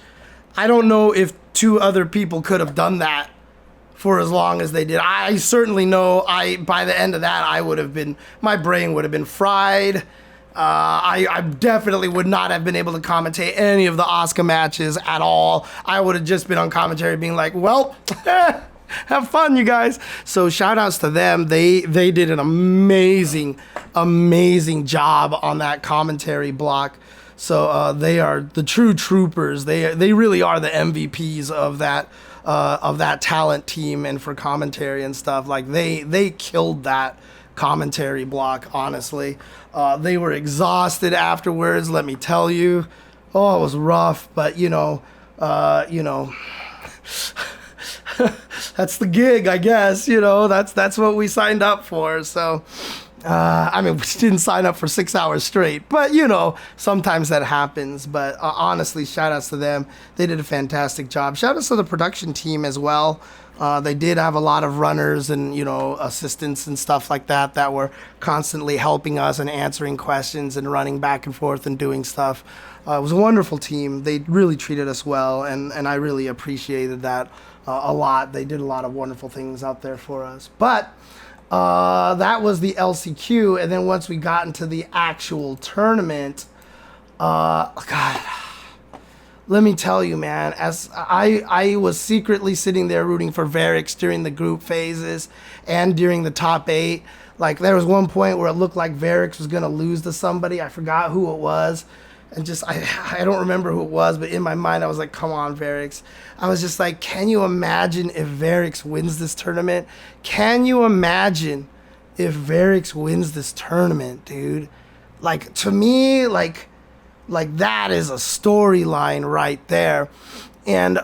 I don't know if 2 other people could have done that for as long as they did. I certainly know by the end of that, my brain would have been fried. I definitely would not have been able to commentate any of the Asuka matches at all. I would have just been on commentary being like, well, have fun, you guys. So shout outs to them. They did an amazing job on that commentary block. So they are the true troopers. They really are the MVPs of that talent team and for commentary and stuff. Like they killed that commentary block, honestly. They were exhausted afterwards, let me tell you. Oh, it was rough, but you know, that's the gig, I guess. You know, that's what we signed up for. So I mean, we didn't sign up for 6 hours straight, but you know, sometimes that happens. But honestly, shout outs to them. They did a fantastic job. Shout outs to the production team as well. They did have a lot of runners and, you know, assistants and stuff like that that were constantly helping us and answering questions and running back and forth and doing stuff. It was a wonderful team. They really treated us well, and I really appreciated that a lot. They did a lot of wonderful things out there for us. But that was the LCQ, and then once we got into the actual tournament, God, let me tell you, man, as I was secretly sitting there rooting for Verix during the group phases and during the top 8. Like, there was one point where it looked like Verix was going to lose to somebody. I forgot who it was. And just, I don't remember who it was, but in my mind, I was like, come on, Verix. I was just like, can you imagine if Verix wins this tournament? Can you imagine if Verix wins this tournament, dude? Like, to me, like that is a storyline right there. And,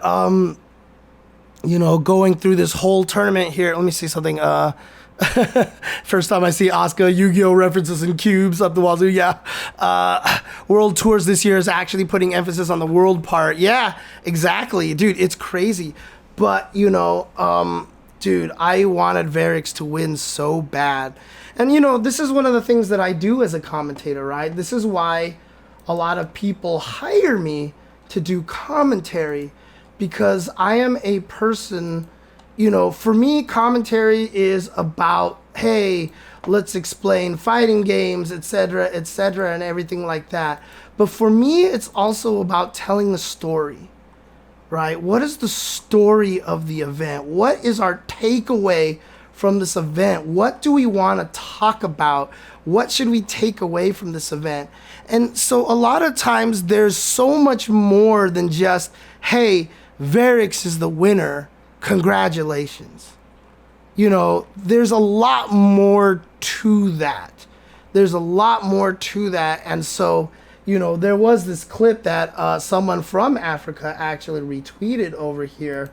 you know, going through this whole tournament here, let me see something. First time I see Asuka Yu-Gi-Oh references and cubes up the wazoo. Yeah. World Tours this year is actually putting emphasis on the world part. Yeah, exactly. Dude, it's crazy. But, you know, dude, I wanted Verix to win so bad. And, you know, this is one of the things that I do as a commentator, right? This is why a lot of people hire me to do commentary, because I am a person. You know, for me, commentary is about, hey, let's explain fighting games, etc., and everything like that. But for me, it's also about telling the story, right? What is the story of the event? What is our takeaway from this event? What do we want to talk about? What should we take away from this event? And so a lot of times there's so much more than just, hey, Verix is the winner. Congratulations. You know, there's a lot more to that. There's a lot more to that. And so, you know, there was this clip that someone from Africa actually retweeted over here.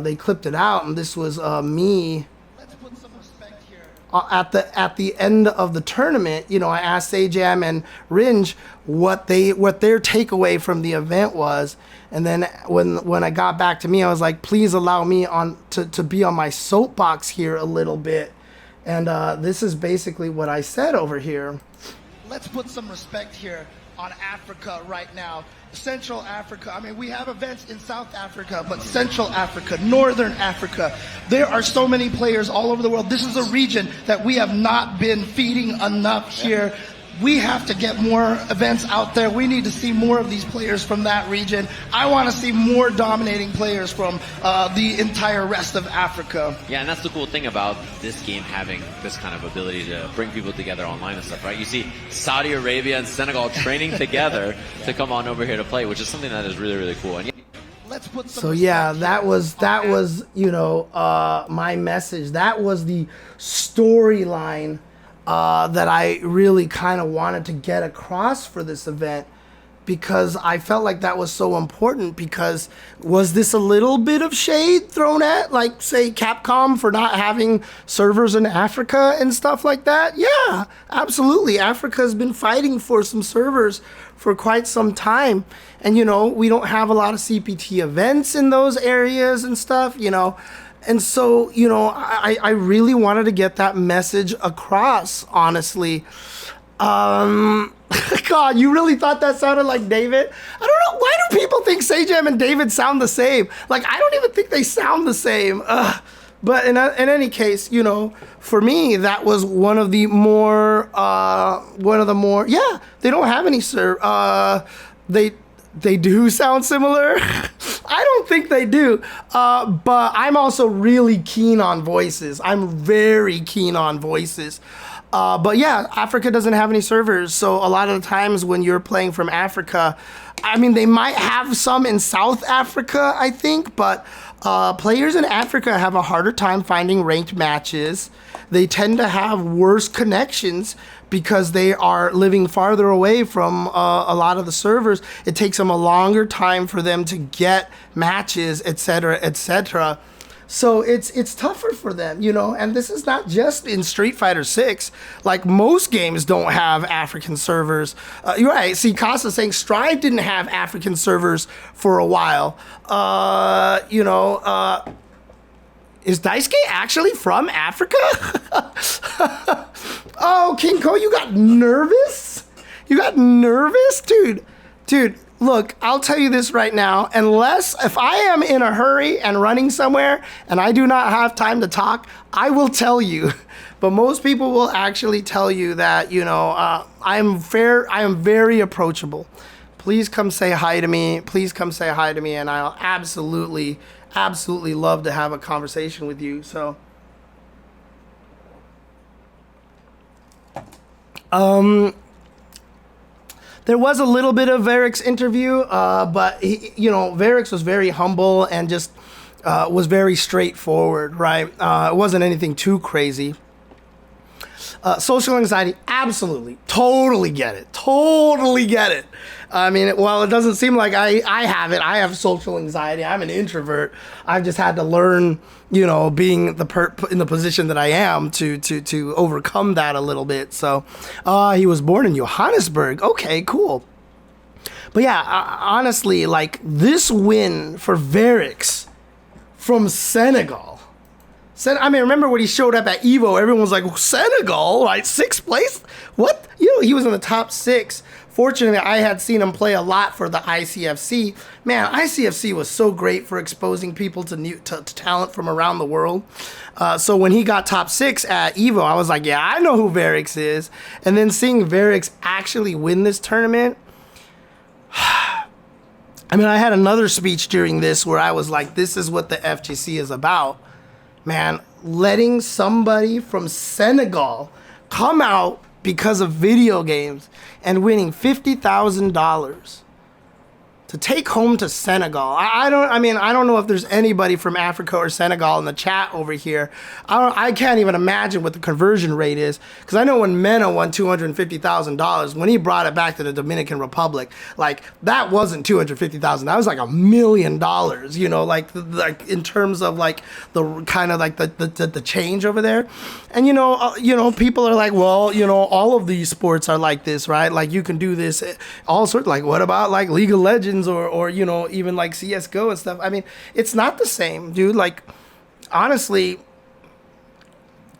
They clipped it out, and this was me. Let's put some respect here. At the end of the tournament, you know, I asked Sajam and Rynge what their takeaway from the event was. And then when I got back to me, I was like, please allow me to be on my soapbox here a little bit. And this is basically what I said over here. Let's put some respect here on Africa right now. Central Africa. I mean, we have events in South Africa, but Central Africa, Northern Africa, there are so many players all over the world. This is a region that we have not been feeding enough here. We have to get more events out there. We need to see more of these players from that region. I want to see more dominating players from the entire rest of Africa. Yeah, and that's the cool thing about this game having this kind of ability to bring people together online and stuff, right? You see Saudi Arabia and Senegal training together to come on over here to play, which is something that is really, really cool. And so yeah, that was you know, my message. That was the storyline that I really kind of wanted to get across for this event, because I felt like that was so important. Because was this a little bit of shade thrown at, like, say, Capcom for not having servers in Africa and stuff like that? Yeah, absolutely. Africa's been fighting for some servers for quite some time. And, you know, we don't have a lot of CPT events in those areas and stuff, you know. And so, you know, I really wanted to get that message across, honestly. God, you really thought that sounded like David? I don't know. Why do people think Sajam and David sound the same? Like, I don't even think they sound the same. But in any case, you know, for me, that was one of the more, yeah, they don't have any, they do sound similar. I don't think they do. But I'm also really keen on voices. I'm very keen on voices. But yeah, Africa doesn't have any servers. So a lot of the times when you're playing from Africa, I mean, they might have some in South Africa, I think, but players in Africa have a harder time finding ranked matches. They tend to have worse connections because they are living farther away from a lot of the servers. It takes them a longer time for them to get matches, etc., etc. So it's tougher for them, you know, and this is not just in Street Fighter 6. Like, most games don't have African servers. You're right. See, Casa saying Strive didn't have African servers for a while. Is Daisuke actually from Africa? Oh, King Ko, you got nervous? You got nervous? Dude, look, I'll tell you this right now. If I am in a hurry and running somewhere and I do not have time to talk, I will tell you. But most people will actually tell you that, you know, I am very approachable. Please come say hi to me. Please come say hi to me, and I'll absolutely love to have a conversation with you. So, there was a little bit of Verix interview, but Verix was very humble and just was very straightforward, right? It wasn't anything too crazy. Social anxiety, absolutely, totally get it. I mean, while it doesn't seem like I have it, I have social anxiety. I'm an introvert. I've just had to learn, you know, being in the position that I am to overcome that a little bit. So, he was born in Johannesburg. Okay, cool. But yeah, honestly, like, this win for Verix from Senegal. I mean, remember when he showed up at EVO, everyone was like, Senegal, right? 6th place? What? You know, he was in the top 6. Fortunately, I had seen him play a lot for the ICFC. Man, ICFC was so great for exposing people to talent from around the world. So when he got top 6 at EVO, I was like, yeah, I know who Verix is. And then seeing Verix actually win this tournament, I mean, I had another speech during this where I was like, this is what the FGC is about. Man, letting somebody from Senegal come out because of video games and winning $50,000 to take home to Senegal. I don't know if there's anybody from Africa or Senegal in the chat over here. I can't even imagine what the conversion rate is, because I know when Mena won $250,000, when he brought it back to the Dominican Republic, like, that wasn't $250,000. That was like $1 million, you know, like in terms of like the kind of like the change over there. And you know, people are like, well, you know, all of these sports are like this, right? Like, you can do this, all sorts. Like, what about like League of Legends or you know, even like CS:GO and stuff? I mean, it's not the same, dude. Like, honestly,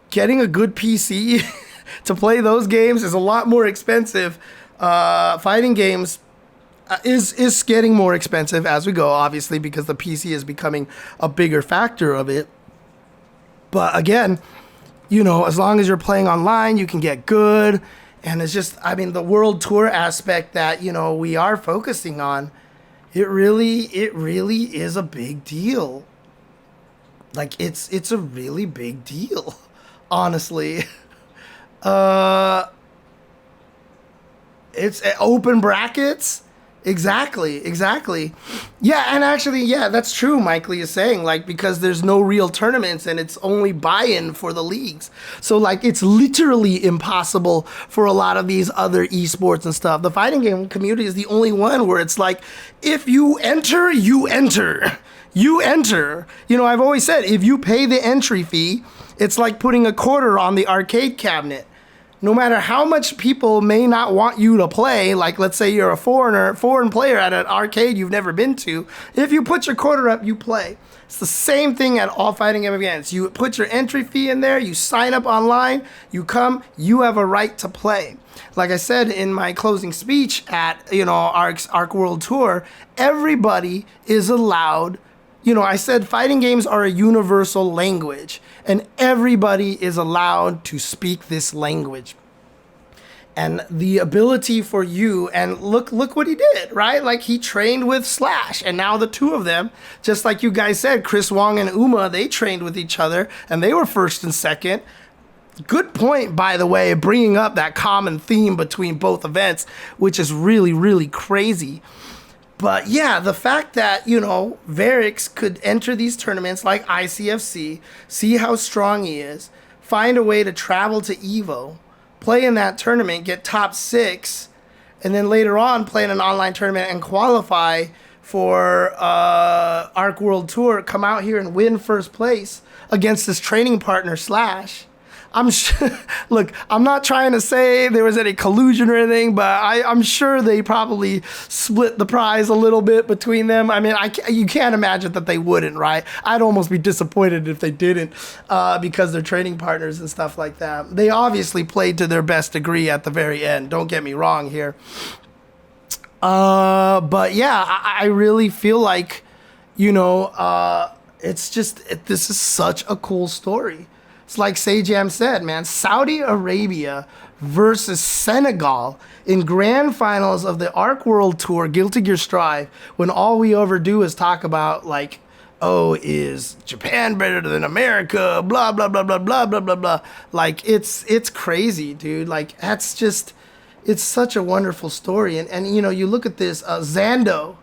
getting a good PC to play those games is a lot more expensive. Fighting games is getting more expensive as we go, obviously, because the PC is becoming a bigger factor of it. But again, you know, as long as you're playing online, you can get good. And it's just, I mean, the world tour aspect that, you know, we are focusing on, it really is a big deal. Like, it's a really big deal, honestly. It's open brackets. Exactly. Yeah, and actually, yeah, that's true, Mike Lee is saying, like, because there's no real tournaments and it's only buy-in for the leagues. So, like, it's literally impossible for a lot of these other esports and stuff. The fighting game community is the only one where it's like, if you enter, you enter. You enter. You know, I've always said, if you pay the entry fee, it's like putting a quarter on the arcade cabinet. No matter how much people may not want you to play, like, let's say you're a foreign player at an arcade you've never been to, if you put your quarter up, you play. It's the same thing at all fighting game events. You put your entry fee in there, you sign up online, you come, you have a right to play. Like I said in my closing speech at, you know, Arc World Tour, everybody is allowed. You know, I said fighting games are a universal language, and everybody is allowed to speak this language. And the ability for you, and look what he did, right? Like, he trained with Slash, and now the two of them, just like you guys said, Chris Wong and Uma, they trained with each other, and they were first and second. Good point, by the way, bringing up that common theme between both events, which is really, really crazy. But yeah, the fact that, you know, Verix could enter these tournaments like ICFC, see how strong he is, find a way to travel to EVO, play in that tournament, get top 6, and then later on play in an online tournament and qualify for Arc World Tour come out here and win first place against his training partner Slash. I'm sure, look, I'm not trying to say there was any collusion or anything, but I'm sure they probably split the prize a little bit between them. I mean, you can't imagine that they wouldn't, right? I'd almost be disappointed if they didn't, because they're training partners and stuff like that. They obviously played to their best degree at the very end. Don't get me wrong here. But yeah, I really feel like, you know, it's just, this is such a cool story. It's like Sajam said, man, Saudi Arabia versus Senegal in grand finals of the Arc World Tour, Guilty Gear Strive, when all we ever do is talk about, like, oh, is Japan better than America? Blah, blah, blah, blah, blah, blah, blah, blah. Like, it's crazy, dude. Like, that's just, it's such a wonderful story. And you know, you look at this, Zando.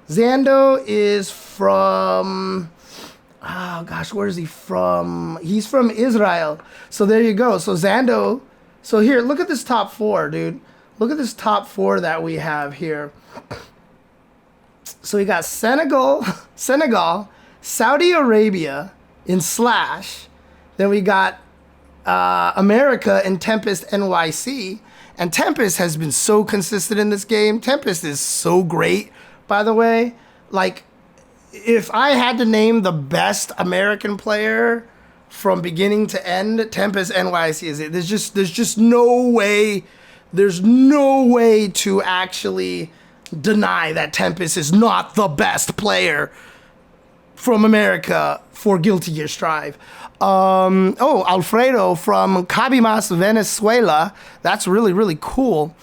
Zando is from... oh gosh, where is he from? He's from Israel. So there you go. So Zando. So here, look at this top four, dude. Look at this top four that we have here. So we got Senegal, Saudi Arabia in Slash. Then we got America in Tempest NYC. And Tempest has been so consistent in this game. Tempest is so great, by the way. Like, if I had to name the best American player from beginning to end, Tempest NYC is it. There's just no way. There's no way to actually deny that Tempest is not the best player from America for Guilty Gear Strive. Alfredo from Cabimas, Venezuela. That's really, really cool.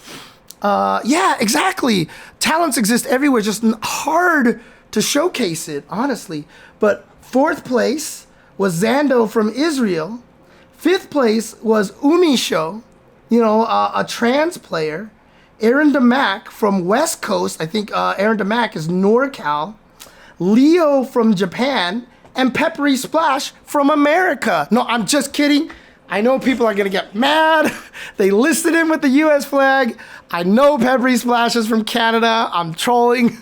Yeah, exactly. Talents exist everywhere. Just hard to showcase it, honestly. But fourth place was Zando from Israel. Fifth place was Umisho, you know, a trans player. Aaron DeMack from West Coast. I think Aaron DeMack is NorCal. Leo from Japan. And Peppery Splash from America. No, I'm just kidding. I know people are going to get mad. They listed him with the US flag. I know Peppery Splash is from Canada. I'm trolling.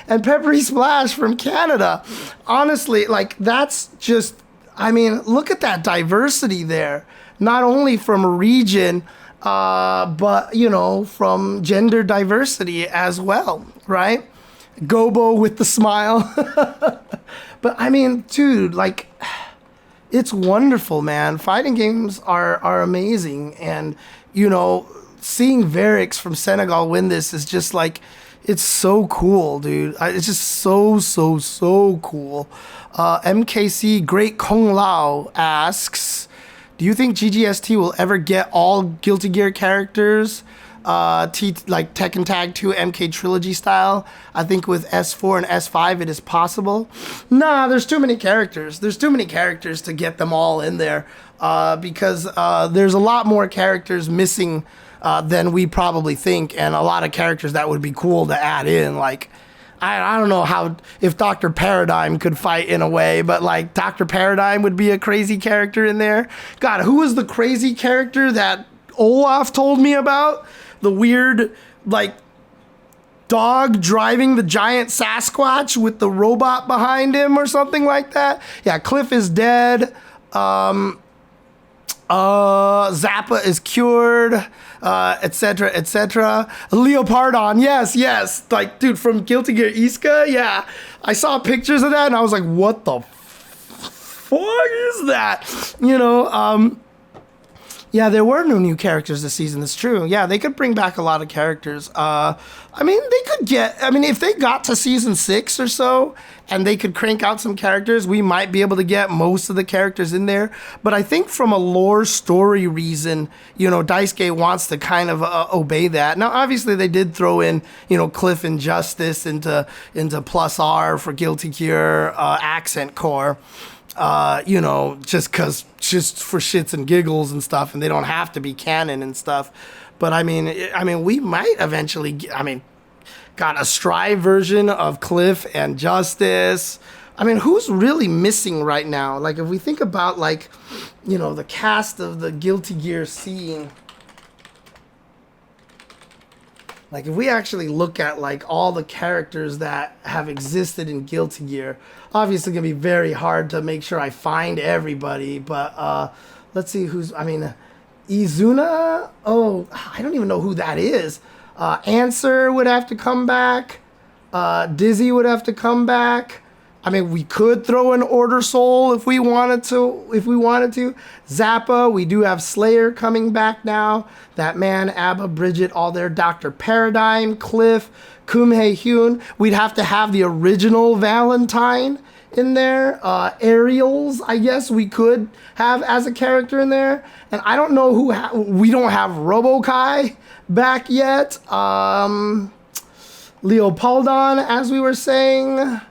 And Peppery Splash from Canada. Honestly, like, that's just, I mean, look at that diversity there. Not only from region, but, you know, from gender diversity as well, right? Gobo with the smile. But, I mean, dude, like, it's wonderful, man. Fighting games are amazing. And, you know, seeing Verix from Senegal win this is just like, it's so cool, dude. It's just so cool. MKC Great Kong Lao asks, do you think GGST will ever get all Guilty Gear characters? Like Tekken Tag 2 MK Trilogy style? I think with S4 and S5 it is possible. Nah, there's too many characters. There's too many characters to get them all in there. Because there's a lot more characters missing than we probably think, and a lot of characters that would be cool to add in. Like, I don't know how, if Dr. Paradigm could fight in a way, but like Dr. Paradigm would be a crazy character in there. God, who was the crazy character that Olaf told me about? The weird, like, dog driving the giant Sasquatch with the robot behind him or something like that. Yeah, Cliff is dead. Zappa is cured, etc., etc. Leopardon, yes. Like, dude, from Guilty Gear Iska, yeah. I saw pictures of that and I was like, what the fuck is that? You know, yeah, there were no new characters this season. That's true. Yeah, they could bring back a lot of characters. I mean, they could get, I mean, if they got to season 6 or so and they could crank out some characters, we might be able to get most of the characters in there. But I think from a lore story reason, you know, Daisuke wants to kind of obey that. Now, obviously, they did throw in, you know, Cliff and Justice into plus R for Guilty Gear Accent Core. You know, just for shits and giggles and stuff, and they don't have to be canon and stuff. But I mean, we might eventually got a Strive version of Cliff and Justice. I mean, who's really missing right now? Like, if we think about, like, you know, the cast of the Guilty Gear scene, Like, if we actually look at, like, all the characters that have existed in Guilty Gear, obviously going to be very hard to make sure I find everybody, but let's see who's, I mean, Izuna? Oh, I don't even know who that is. Answer would have to come back. Dizzy would have to come back. I mean, we could throw an Order Soul if we wanted to. Zappa, we do have Slayer coming back now. That man, Abba, Bridget, all there. Dr. Paradigm, Cliff, Kumhei Hyun. We'd have to have the original Valentine in there. Aerials, I guess we could have as a character in there. And I don't know who we don't have Robokai back yet. Leopoldon, as we were saying.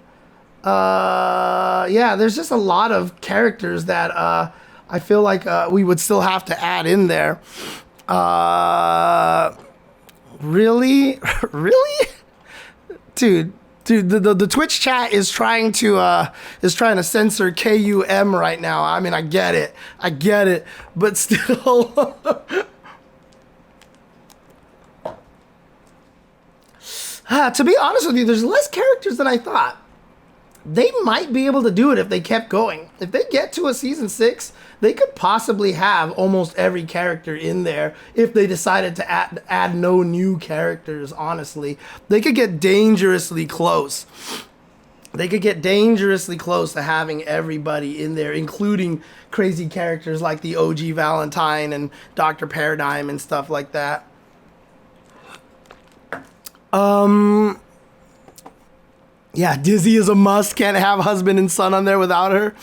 Yeah, there's just a lot of characters that I feel like we would still have to add in there. Really? Really? Dude, the Twitch chat is trying to censor KUM right now. I mean, I get it, but still. To be honest with you, there's less characters than I thought. They might be able to do it if they kept going. If they get to a season 6, they could possibly have almost every character in there if they decided to add no new characters, honestly. They could get dangerously close. They could get dangerously close to having everybody in there, including crazy characters like the OG Valentine and Dr. Paradigm and stuff like that. Yeah, Dizzy is a must. Can't have husband and son on there without her.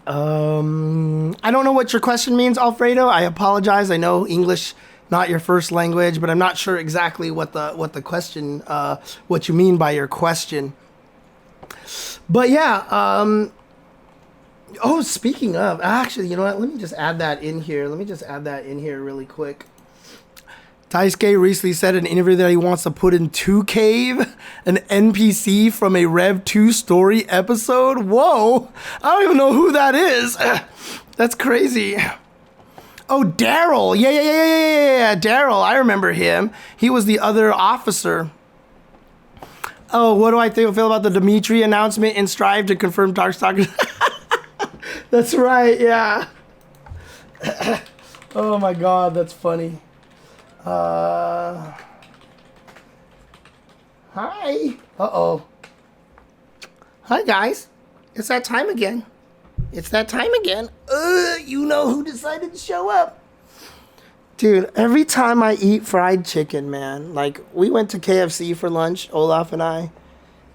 I don't know what your question means, Alfredo. I apologize. I know English not your first language, but I'm not sure exactly what the question, what you mean by your question. But yeah, oh, speaking of, actually, you know what? Let me just add that in here. Really quick. Daisuke recently said in an interview that he wants to put in 2Cave, an NPC from a Rev 2 story episode. Whoa, I don't even know who that is. That's crazy. Oh, Daryl. Yeah. Daryl, I remember him. He was the other officer. Oh, what do I feel about the Dimitri announcement in Strive to confirm Darkstalker? That's right, yeah. Oh my God, that's funny. Hi. Uh-oh. Hi, guys. It's that time again. You know who decided to show up. Dude, every time I eat fried chicken, man, like, we went to KFC for lunch, Olaf and I,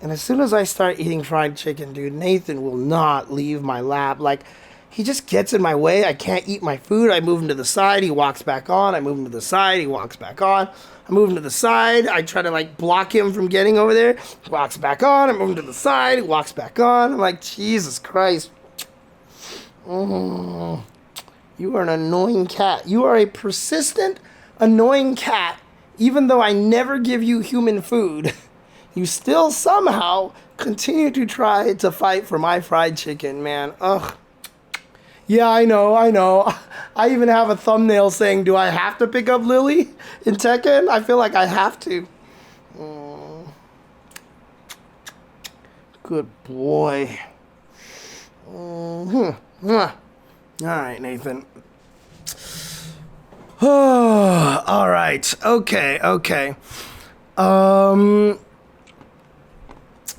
and as soon as I start eating fried chicken, dude, Nathan will not leave my lap. Like, he just gets in my way. I can't eat my food. I move him to the side. He walks back on. I move him to the side. He walks back on. I move him to the side. I try to, like, block him from getting over there. He walks back on. I move him to the side. He walks back on. I'm like, Jesus Christ. You are an annoying cat. You are a persistent, annoying cat. Even though I never give you human food, you still somehow continue to try to fight for my fried chicken, man. Ugh. Yeah, I know. I even have a thumbnail saying, do I have to pick up Lily in Tekken? I feel like I have to. Good boy. All right, Nathan. All right. Okay.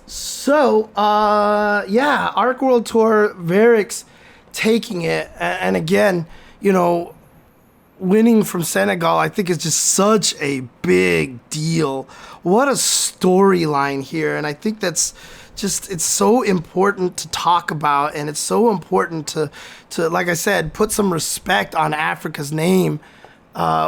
So, yeah, Arc World Tour, Verix taking it, and again, you know, winning from Senegal, I think is just such a big deal. What a storyline here, and I think that's just, it's so important to talk about, and it's so important to like I said, put some respect on Africa's name.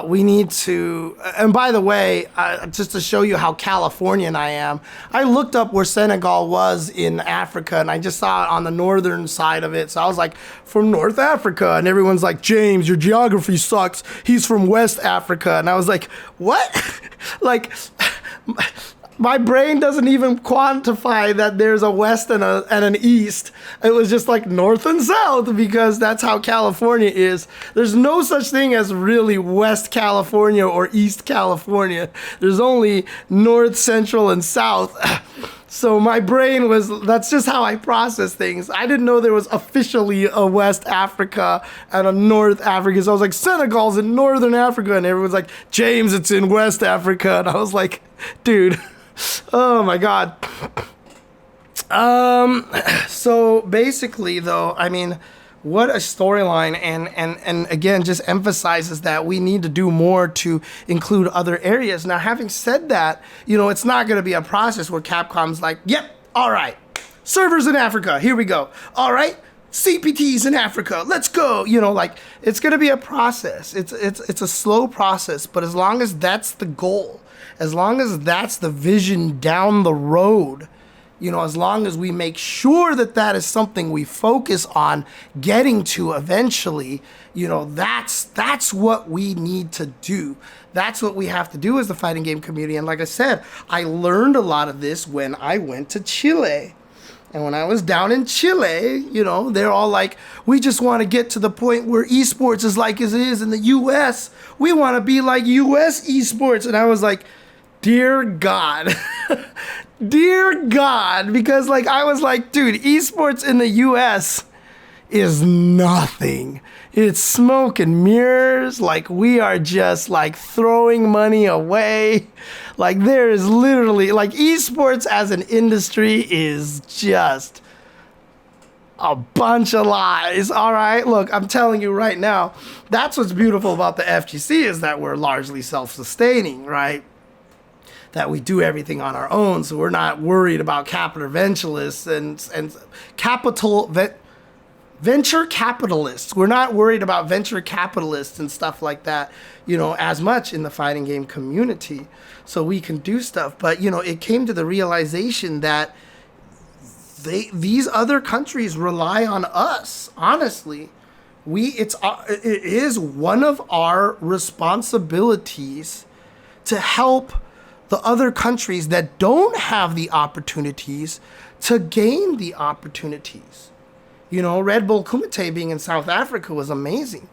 We need to, and by the way, just to show you how Californian I am, I looked up where Senegal was in Africa, and I just saw it on the northern side of it. So I was like, from North Africa, and everyone's like, James, your geography sucks. He's from West Africa. And I was like, what? Like, my brain doesn't even quantify that there's a west and an east. It was just like north and south, because that's how California is. There's no such thing as really West California or East California. There's only north, central, and south. So my brain that's just how I process things. I didn't know there was officially a West Africa and a North Africa. So I was like, Senegal's in Northern Africa. And everyone's like, James, it's in West Africa. And I was like, dude, oh my God. So basically though, I mean, what a storyline, and again, just emphasizes that we need to do more to include other areas. Now, having said that, it's not going to be a process where Capcom's like, yep, all right, servers in Africa, here we go. All right, CPTs in Africa, let's go. It's going to be a process. It's a slow process, but as long as that's the goal, as long as that's the vision down the road, as long as we make sure that that is something we focus on getting to eventually, that's what we need to do. That's what we have to do as the fighting game community. And like I said, I learned a lot of this when I went to Chile. And when I was down in Chile, they're all like, we just want to get to the point where esports is like as it is in the US. We want to be like US esports. And I was like, dear God. Dear God, because I was like, dude, esports in the US is nothing. It's smoke and mirrors. We are just throwing money away. There is literally esports as an industry is just a bunch of lies. All right, look, I'm telling you right now, that's what's beautiful about the FGC is that we're largely self-sustaining, right? That we do everything on our own, so we're not worried about capital venturists and venture capitalists. We're not worried about venture capitalists and stuff like that, as much in the fighting game community. So we can do stuff, but it came to the realization that these other countries rely on us. Honestly, it is one of our responsibilities to help the other countries that don't have the opportunities to gain the opportunities. Red Bull Kumite being in South Africa was amazing,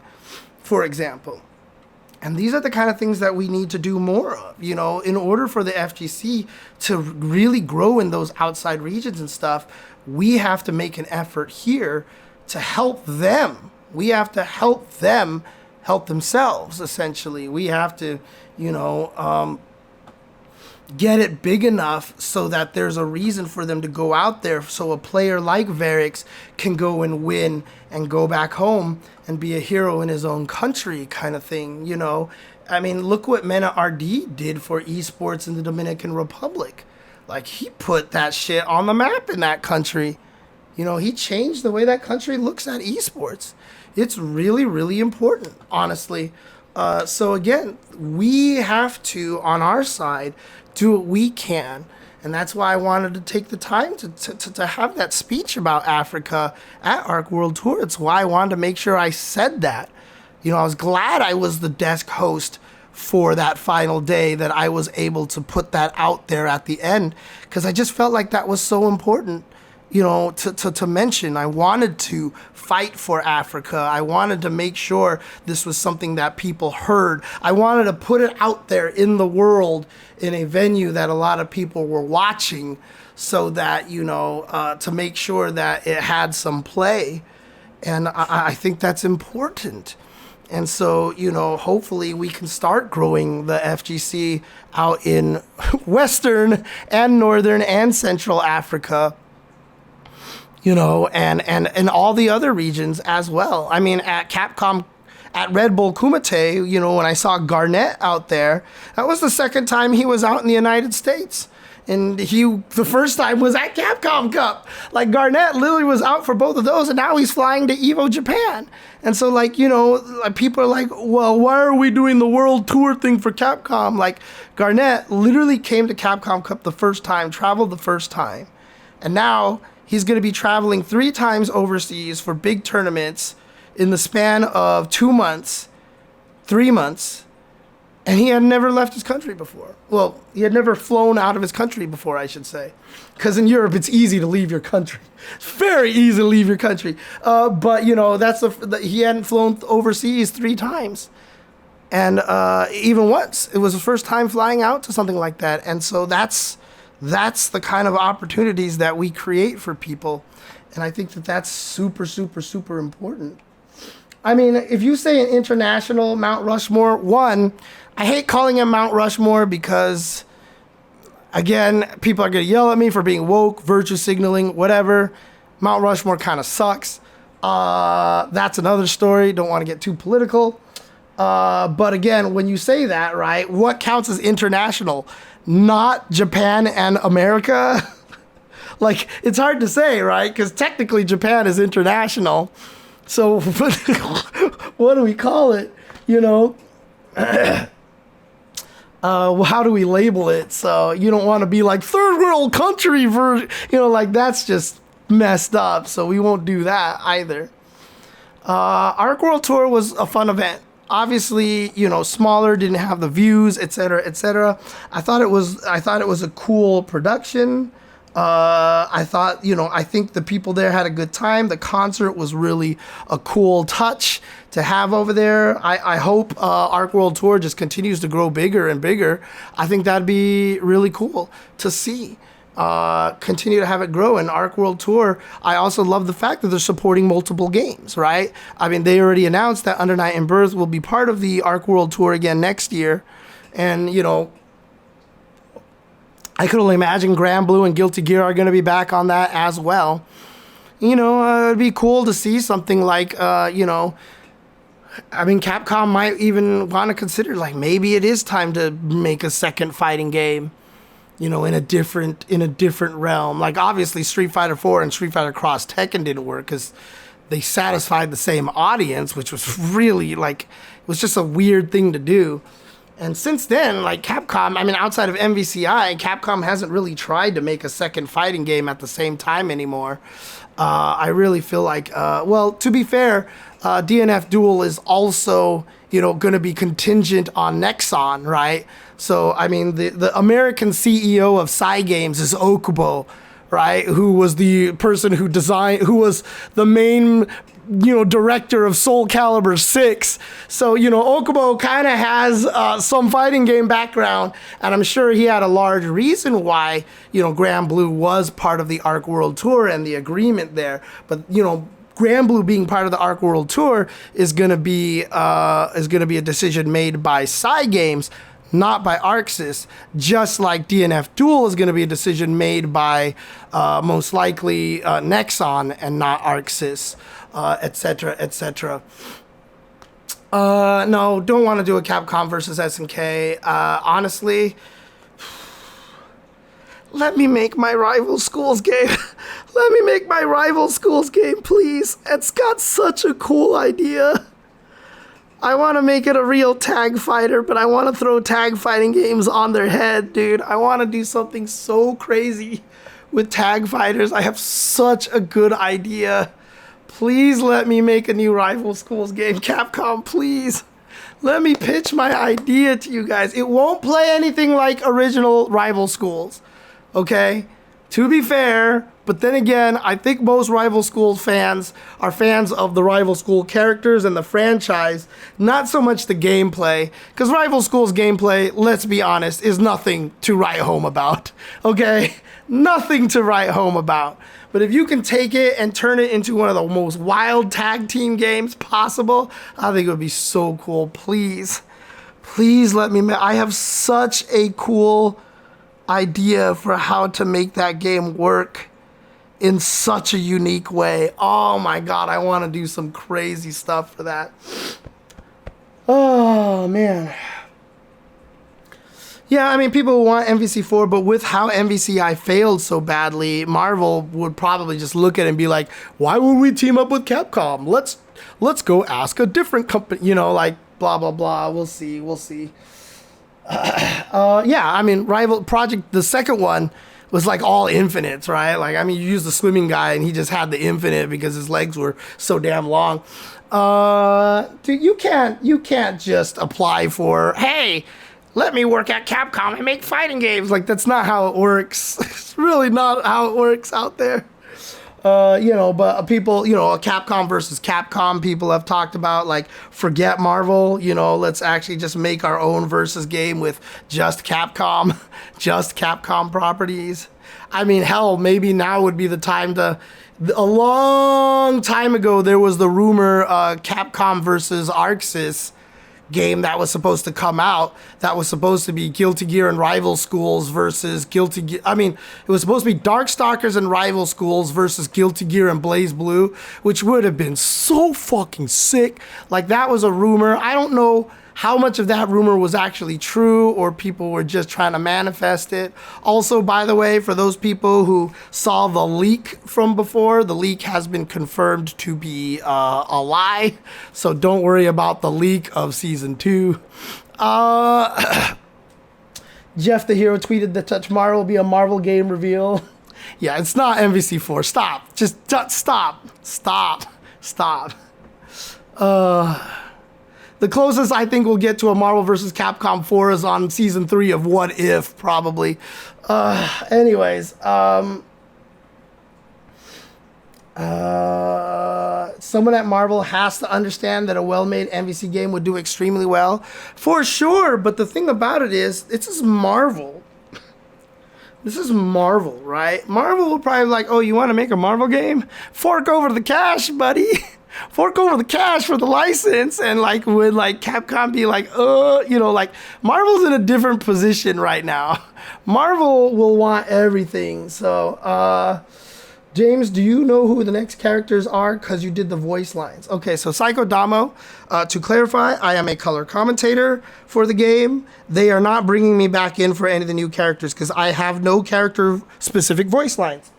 for example. And these are the kind of things that we need to do more of, in order for the FGC to really grow in those outside regions and stuff. We have to make an effort here to help them. We have to help them help themselves, essentially. We have to, get it big enough so that there's a reason for them to go out there, so a player like Verix can go and win and go back home and be a hero in his own country, kind of thing. I mean, look what Mena RD did for esports in the Dominican Republic. He put that shit on the map in that country. He changed the way that country looks at esports. It's really, really important, honestly. So again, we have to, on our side, do what we can. And that's why I wanted to take the time to have that speech about Africa at ARC World Tour. It's why I wanted to make sure I said that. I was glad I was the desk host for that final day, that I was able to put that out there at the end, because I just felt like that was so important. To mention. I wanted to fight for Africa. I wanted to make sure this was something that people heard. I wanted to put it out there in the world in a venue that a lot of people were watching, so that, to make sure that it had some play. And I think that's important. And so, hopefully we can start growing the FGC out in Western and Northern and Central Africa, and all the other regions as well. I mean, at Capcom, at Red Bull Kumite, when I saw Garnett out there, that was the second time he was out in the United States. And the first time was at Capcom Cup. Garnett literally was out for both of those, and now he's flying to EVO Japan. And so, people are like, well, why are we doing the world tour thing for Capcom? Garnett literally came to Capcom Cup the first time, traveled the first time. And now he's going to be traveling 3 times overseas for big tournaments in the span of 2 months, 3 months. And he had never left his country before. Well, he had never flown out of his country before, I should say. Because in Europe, it's easy to leave your country. It's very easy to leave your country. But, you know, he hadn't flown overseas 3 times. And even once, it was his first time flying out to something like that. And so that's the kind of opportunities that we create for people. And I think that's super, super, super important. I mean, if you say an international Mount Rushmore, I hate calling it Mount Rushmore because, again, people are going to yell at me for being woke, virtue signaling, whatever. Mount Rushmore kind of sucks. That's another story. Don't want to get too political. But again, when you say that, right, what counts as international? Not Japan and America? Like, it's hard to say, right? Because technically Japan is international. So what do we call it? You know? How do we label it? So you don't want to be like third world country like that's just messed up. So we won't do that either. Arc World Tour was a fun event. Obviously, you know, smaller, didn't have the views, etc., etc. I thought it was a cool production. I think the people there had a good time. The concert was really a cool touch to have over there. I hope Arc World Tour just continues to grow bigger and bigger. I think that'd be really cool to see. Continue to have it grow. And Arc World Tour, I also love the fact that they're supporting multiple games, right? I mean, they already announced that Under Night in Birth will be part of the Arc World Tour again next year. And, you know, I could only imagine Granblue and Guilty Gear are going to be back on that as well. You know, it'd be cool to see something like, Capcom might even want to consider, like, maybe it is time to make a second fighting game, you know, in a different realm. Like, obviously, Street Fighter 4 and Street Fighter Cross Tekken didn't work because they satisfied the same audience, which was really, like, it was just a weird thing to do. And since then, like, Capcom, I mean, outside of MVCI, Capcom hasn't really tried to make a second fighting game at the same time anymore. I really feel like, to be fair, DNF Duel is also, you know, going to be contingent on Nexon, right? So, I mean, the American CEO of Cygames is Okubo, right? Who was the person who was the main, you know, director of Soul Calibur 6. So, you know, Okubo kind of has some fighting game background, and I'm sure he had a large reason why, you know, Granblue was part of the Arc World Tour and the agreement there. But, you know, Granblue being part of the Arc World Tour is going to be a decision made by Cygames, not by ArcSys, just like DNF Duel is going to be a decision made by most likely Nexon and not ArcSys, etc., etc. No, don't want to do a Capcom versus SNK. Honestly, let me make my Rival Schools game. Let me make my Rival Schools game, please. It's got such a cool idea. I want to make it a real tag fighter, but I want to throw tag fighting games on their head, dude. I want to do something so crazy with tag fighters. I have such a good idea. Please let me make a new Rival Schools game. Capcom, please. Let me pitch my idea to you guys. It won't play anything like original Rival Schools, okay? To be fair, but then again, I think most Rival Schools fans are fans of the Rival School characters and the franchise, not so much the gameplay. Because Rival Schools gameplay, let's be honest, is nothing to write home about, okay? Nothing to write home about. But if you can take it and turn it into one of the most wild tag team games possible, I think it would be so cool. Please, please let me, I have such a cool idea for how to make that game work in such a unique way. Oh my god, I want to do some crazy stuff for that. Oh man. Yeah, I mean, people want MVC4, but with how MVCI failed so badly, Marvel would probably just look at it and be like, why would we team up with Capcom? Let's go ask a different company, you know, like blah blah blah. We'll see. Yeah, I mean, Rival Project, the second one was like all infinites, right? Like, I mean, you use the swimming guy and he just had the infinite because his legs were so damn long. Dude, you can't just apply for, hey, let me work at Capcom and make fighting games. Like, that's not how it works. It's really not how it works out there. But people, Capcom versus Capcom, people have talked about, like, forget Marvel, let's actually just make our own versus game with just Capcom properties. I mean, hell, maybe now would be the time to, a long time ago, there was the rumor, Capcom versus ArcSys game that was supposed to come out, that was supposed to be Guilty Gear and Rival Schools versus Guilty Gear. I mean, it was supposed to be Darkstalkers and Rival Schools versus Guilty Gear and Blaze Blue, which would have been so fucking sick. Like, that was a rumor. I don't know how much of that rumor was actually true or people were just trying to manifest it. Also, by the way, for those people who saw the leak from before, the leak has been confirmed to be a lie. So don't worry about the leak of Season 2. Jeff the Hero tweeted that tomorrow will be a Marvel game reveal. Yeah, it's not MVC4. Stop. Just stop. The closest I think we'll get to a Marvel vs. Capcom 4 is on Season 3 of What If, probably. Someone at Marvel has to understand that a well-made MVC game would do extremely well. For sure, but the thing about it is, this is Marvel. This is Marvel, right? Marvel will probably be like, oh, you want to make a Marvel game? Fork over the cash, buddy. Fork over the cash for the license. And like, would like Capcom be like, like Marvel's in a different position right now. Marvel will want everything. So, James, do you know who the next characters are? Because you did the voice lines. Okay, so Psycho Damo, to clarify, I am a color commentator for the game. They are not bringing me back in for any of the new characters because I have no character-specific voice lines.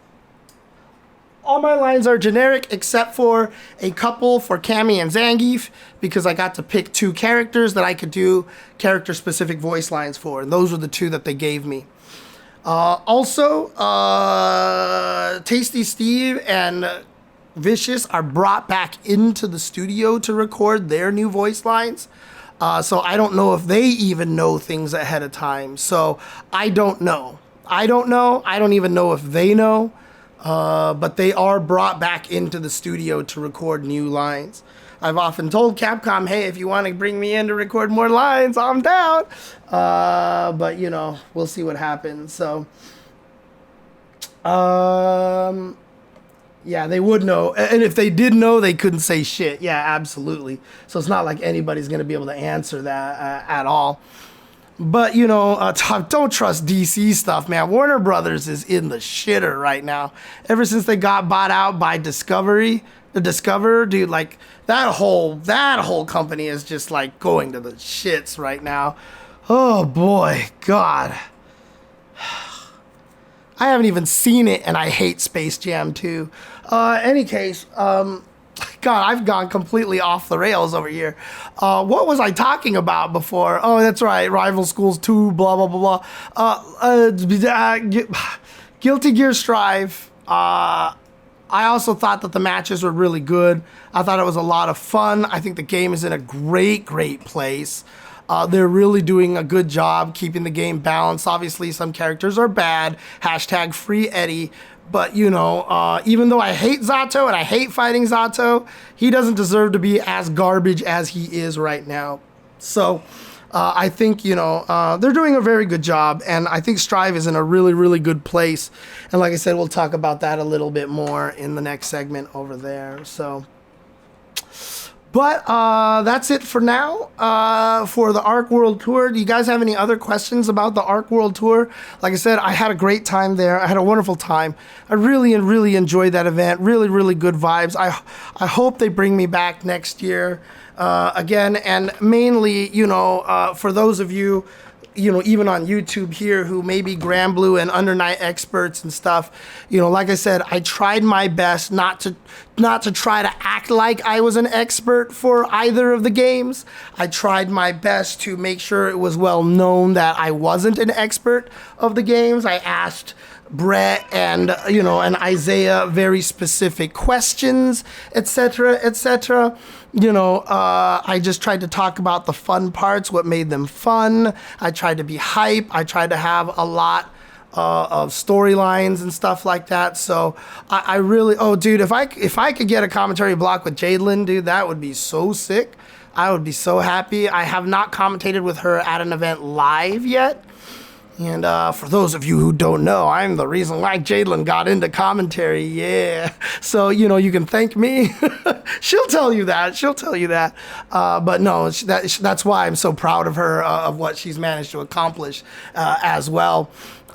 All my lines are generic except for a couple for Cammy and Zangief because I got to pick 2 characters that I could do character-specific voice lines for, and those were the 2 that they gave me. Also, Tasty Steve and Vicious are brought back into the studio to record their new voice lines. So I don't know if they even know things ahead of time. So I don't know. I don't even know if they know. But they are brought back into the studio to record new lines. I've often told Capcom, hey, if you want to bring me in to record more lines, I'm down. But, we'll see what happens. So, yeah, they would know. And if they did know, they couldn't say shit. Yeah, absolutely. So it's not like anybody's going to be able to answer that at all. But, don't trust DC stuff, man. Warner Brothers is in the shitter right now. Ever since they got bought out by Discovery, the Discoverer, dude, like, that whole company is just, like, going to the shits right now. Oh, boy. God. I haven't even seen it, and I hate Space Jam 2. Any case, God, I've gone completely off the rails over here. What was I talking about before? Oh, that's right. Rival Schools 2, blah, blah, blah, blah. Guilty Gear Strive. I also thought that the matches were really good. I thought it was a lot of fun. I think the game is in a great, great place. They're really doing a good job keeping the game balanced. Obviously, some characters are bad. # free Eddie. But, even though I hate Zato and I hate fighting Zato, he doesn't deserve to be as garbage as he is right now. So, I think, they're doing a very good job. And I think Strive is in a really, really good place. And like I said, we'll talk about that a little bit more in the next segment over there. So, but that's it for now for the Arc World Tour. Do you guys have any other questions about the Arc World Tour? Like I said, I had a great time there. I had a wonderful time. I really enjoyed that event. Really, really good vibes. I hope they bring me back next year again. And mainly, for those of you, even on YouTube here who may be Granblue and Under Night experts and stuff, like I said, I tried my best not to try to act like I was an expert for either of the games. I tried my best to make sure it was well known that I wasn't an expert of the games. I asked Brett and and Isaiah very specific questions, etc., etc. I just tried to talk about the fun parts, what made them fun. I tried to be hype. I tried to have a lot of storylines and stuff like that. So I really, dude, if I could get a commentary block with Jadelyn, dude, that would be so sick. I would be so happy. I have not commentated with her at an event live yet. And for those of you who don't know, I'm the reason why Jadelyn got into commentary. Yeah. So, you can thank me. She'll tell you that. But no, that's why I'm so proud of her, of what she's managed to accomplish as well.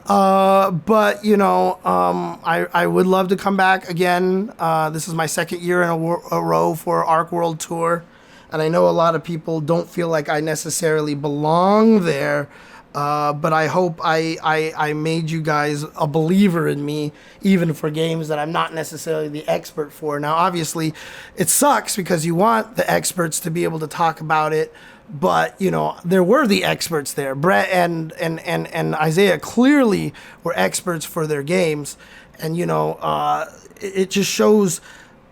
But, I would love to come back again. This is my second year in a row for Arc World Tour. And I know a lot of people don't feel like I necessarily belong there. But I hope I made you guys a believer in me, even for games that I'm not necessarily the expert for. Now, obviously, it sucks because you want the experts to be able to talk about it. But, there were the experts there. Brett and Isaiah clearly were experts for their games. And, it just shows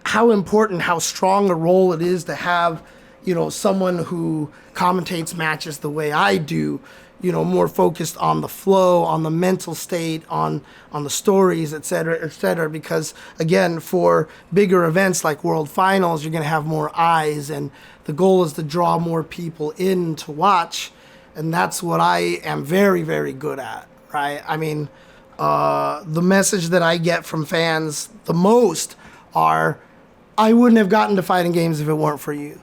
how important, how strong a role it is to have, someone who commentates matches the way I do. More focused on the flow, on the mental state, on the stories, et cetera, because, again, for bigger events like World Finals, you're going to have more eyes, and the goal is to draw more people in to watch, and that's what I am very, very good at, right? I mean, the message that I get from fans the most are, I wouldn't have gotten to fighting games if it weren't for you.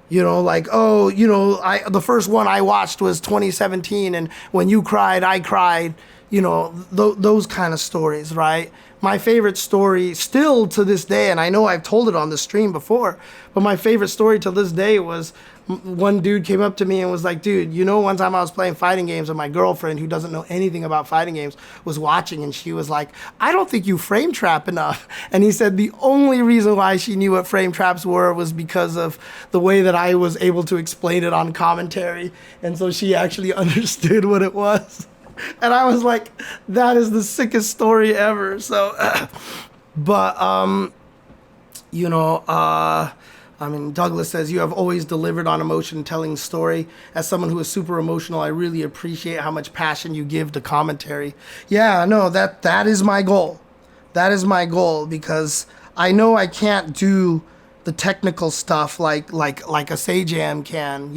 The first one I watched was 2017, and when you cried, I cried, those kind of stories, right? My favorite story still to this day, and I know I've told it on the stream before, but my favorite story to this day was one dude came up to me and was like, dude, one time I was playing fighting games and my girlfriend, who doesn't know anything about fighting games, was watching, and she was like, I don't think you frame trap enough. And he said the only reason why she knew what frame traps were was because of the way that I was able to explain it on commentary. And so she actually understood what it was. And I was like, that is the sickest story ever. So, Douglas says, you have always delivered on emotion telling story. As someone who is super emotional, I really appreciate how much passion you give to commentary. Yeah, no, that is my goal. That is my goal, because I know I can't do the technical stuff like a Sajam can,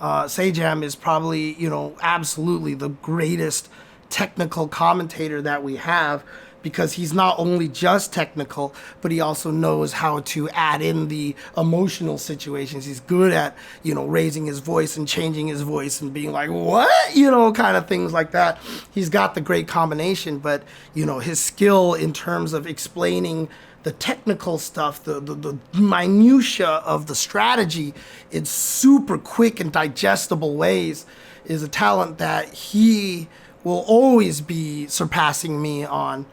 Sajam is probably, absolutely the greatest technical commentator that we have, because he's not only just technical, but he also knows how to add in the emotional situations. He's good at, raising his voice and changing his voice and being like, what? Kind of things like that. He's got the great combination, but, his skill in terms of explaining the technical stuff, the minutia of the strategy in super quick and digestible ways is a talent that he will always be surpassing me on.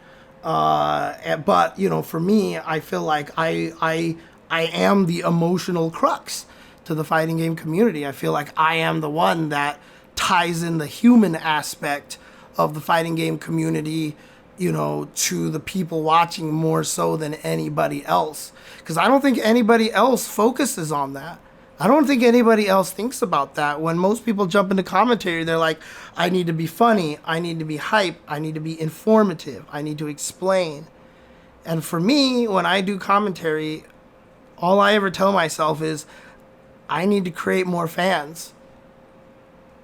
But, for me, I feel like I am the emotional crux to the fighting game community. I feel like I am the one that ties in the human aspect of the fighting game community, to the people watching more so than anybody else. Because I don't think anybody else focuses on that. I don't think anybody else thinks about that. When most people jump into commentary, they're like, I need to be funny, I need to be hype, I need to be informative, I need to explain. And for me, when I do commentary, all I ever tell myself is, I need to create more fans.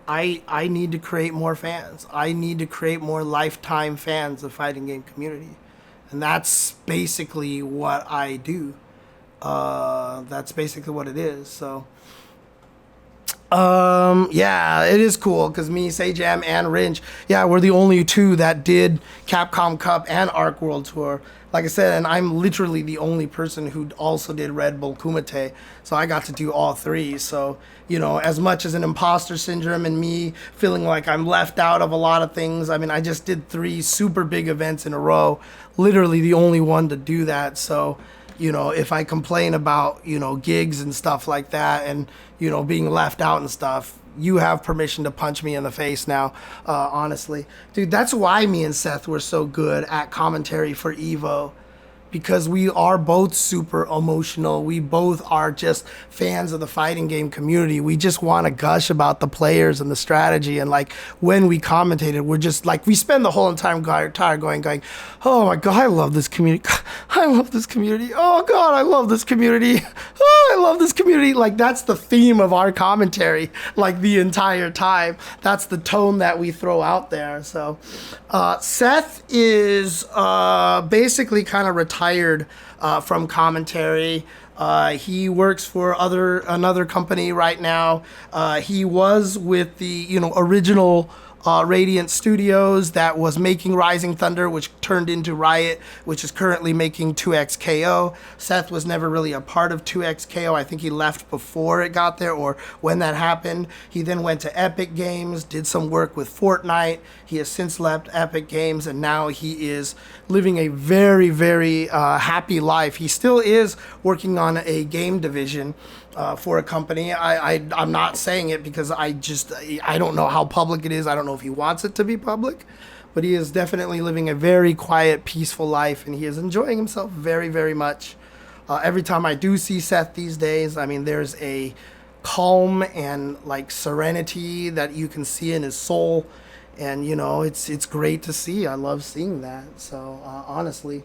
I need to create more fans. I need to create more lifetime fans of fighting game community. And that's basically what I do. That's basically what it is. So, yeah, it is cool because me, Sajam, and Rynge, we're the only two that did Capcom Cup and Arc World Tour. Like I said, and I'm literally the only person who also did Red Bull Kumite, so I got to do all three. So, as much as an imposter syndrome and me feeling like I'm left out of a lot of things, I just did 3 super big events in a row, literally the only one to do that. So, you know, if I complain about, you know, gigs and stuff like that and, you know, being left out and stuff, you have permission to punch me in the face now, honestly. Dude, that's why me and Seth were so good at commentary for EVO. Because we are both super emotional. We both are just fans of the fighting game community. We just want to gush about the players and the strategy. And like when we commentated, we're just like, we spend the whole entire going, oh my God, I love this community. I love this community. Oh God, I love this community. Oh, I love this community. Like that's the theme of our commentary, like the entire time. That's the tone that we throw out there. So Seth is basically kind of retired from commentary. He works for another company right now. He was with the, you know, original Radiant Studios that was making Rising Thunder, which turned into Riot, which is currently making 2XKO. Seth was never really a part of 2XKO. I think he left before it got there or when that happened. He then went to Epic Games, did some work with Fortnite. He has since left Epic Games, and now he is living a very, very happy life. He still is working on a game division for a company. I'm not saying it because I don't know how public it is. I don't know if he wants it to be public, but he is definitely living a very quiet, peaceful life, and he is enjoying himself very, very much. Every time I do see Seth these days, I mean, there's a calm and like serenity that you can see in his soul. And, you know, it's great to see. I love seeing that. So, honestly.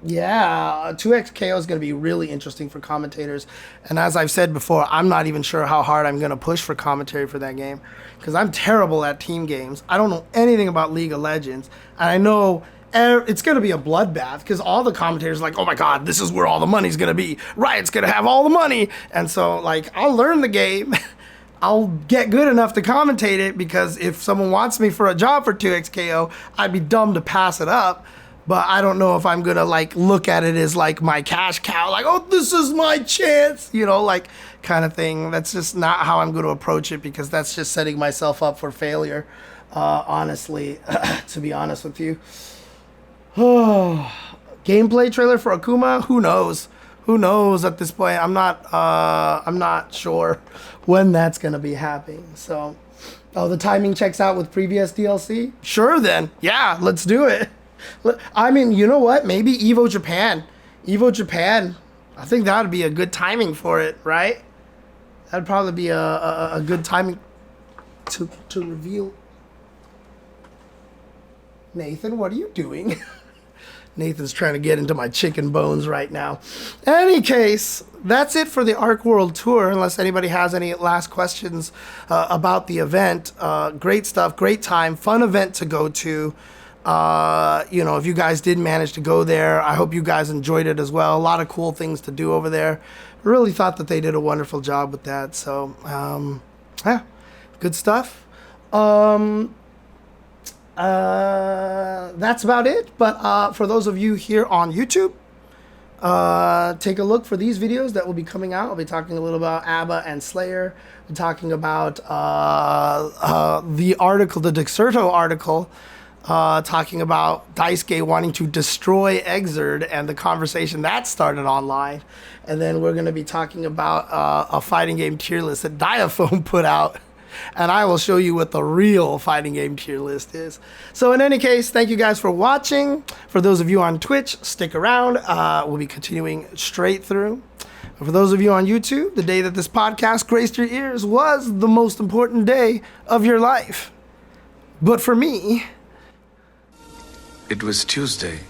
Yeah, 2XKO is going to be really interesting for commentators. And as I've said before, I'm not even sure how hard I'm going to push for commentary for that game. Because I'm terrible at team games. I don't know anything about League of Legends. And I know it's going to be a bloodbath because all the commentators are like, oh my God, this is where all the money's going to be. Riot's going to have all the money. And so, like, I'll learn the game. I'll get good enough to commentate it because if someone wants me for a job for 2XKO, I'd be dumb to pass it up. But I don't know if I'm going to like look at it as like my cash cow, like, oh, this is my chance, you know, like kind of thing. That's just not how I'm going to approach it because that's just setting myself up for failure, honestly, to be honest with you. Gameplay trailer for Akuma? Who knows? Who knows at this point? I'm not sure when that's going to be happening. So, oh, the timing checks out with previous DLC? Sure then. Yeah, let's do it. I mean, you know what? Maybe Evo Japan. Evo Japan. I think that would be a good timing for it, right? That'd probably be a good timing to reveal. Nathan, what are you doing? Nathan's trying to get into my chicken bones right now. Any case, that's it for the Arc World Tour, unless anybody has any last questions about the event. Great stuff, great time, fun event to go to. You know, if you guys did manage to go there, I hope you guys enjoyed it as well. A lot of cool things to do over there. Really thought that they did a wonderful job with that. So, yeah, good stuff. That's about it. But for those of you here on YouTube, take a look for these videos that will be coming out. I'll be talking a little about ABBA and Slayer. I'm talking about the article, the Dexerto article, talking about Daisuke wanting to destroy Exerd and the conversation that started online. And then we're going to be talking about a fighting game tier list that Diaphone put out. And I will show you what the real fighting game tier list is. So in any case, thank you guys for watching. For those of you on Twitch, stick around. We'll be continuing straight through. And for those of you on YouTube, the day that this podcast graced your ears was the most important day of your life. But for me, it was Tuesday.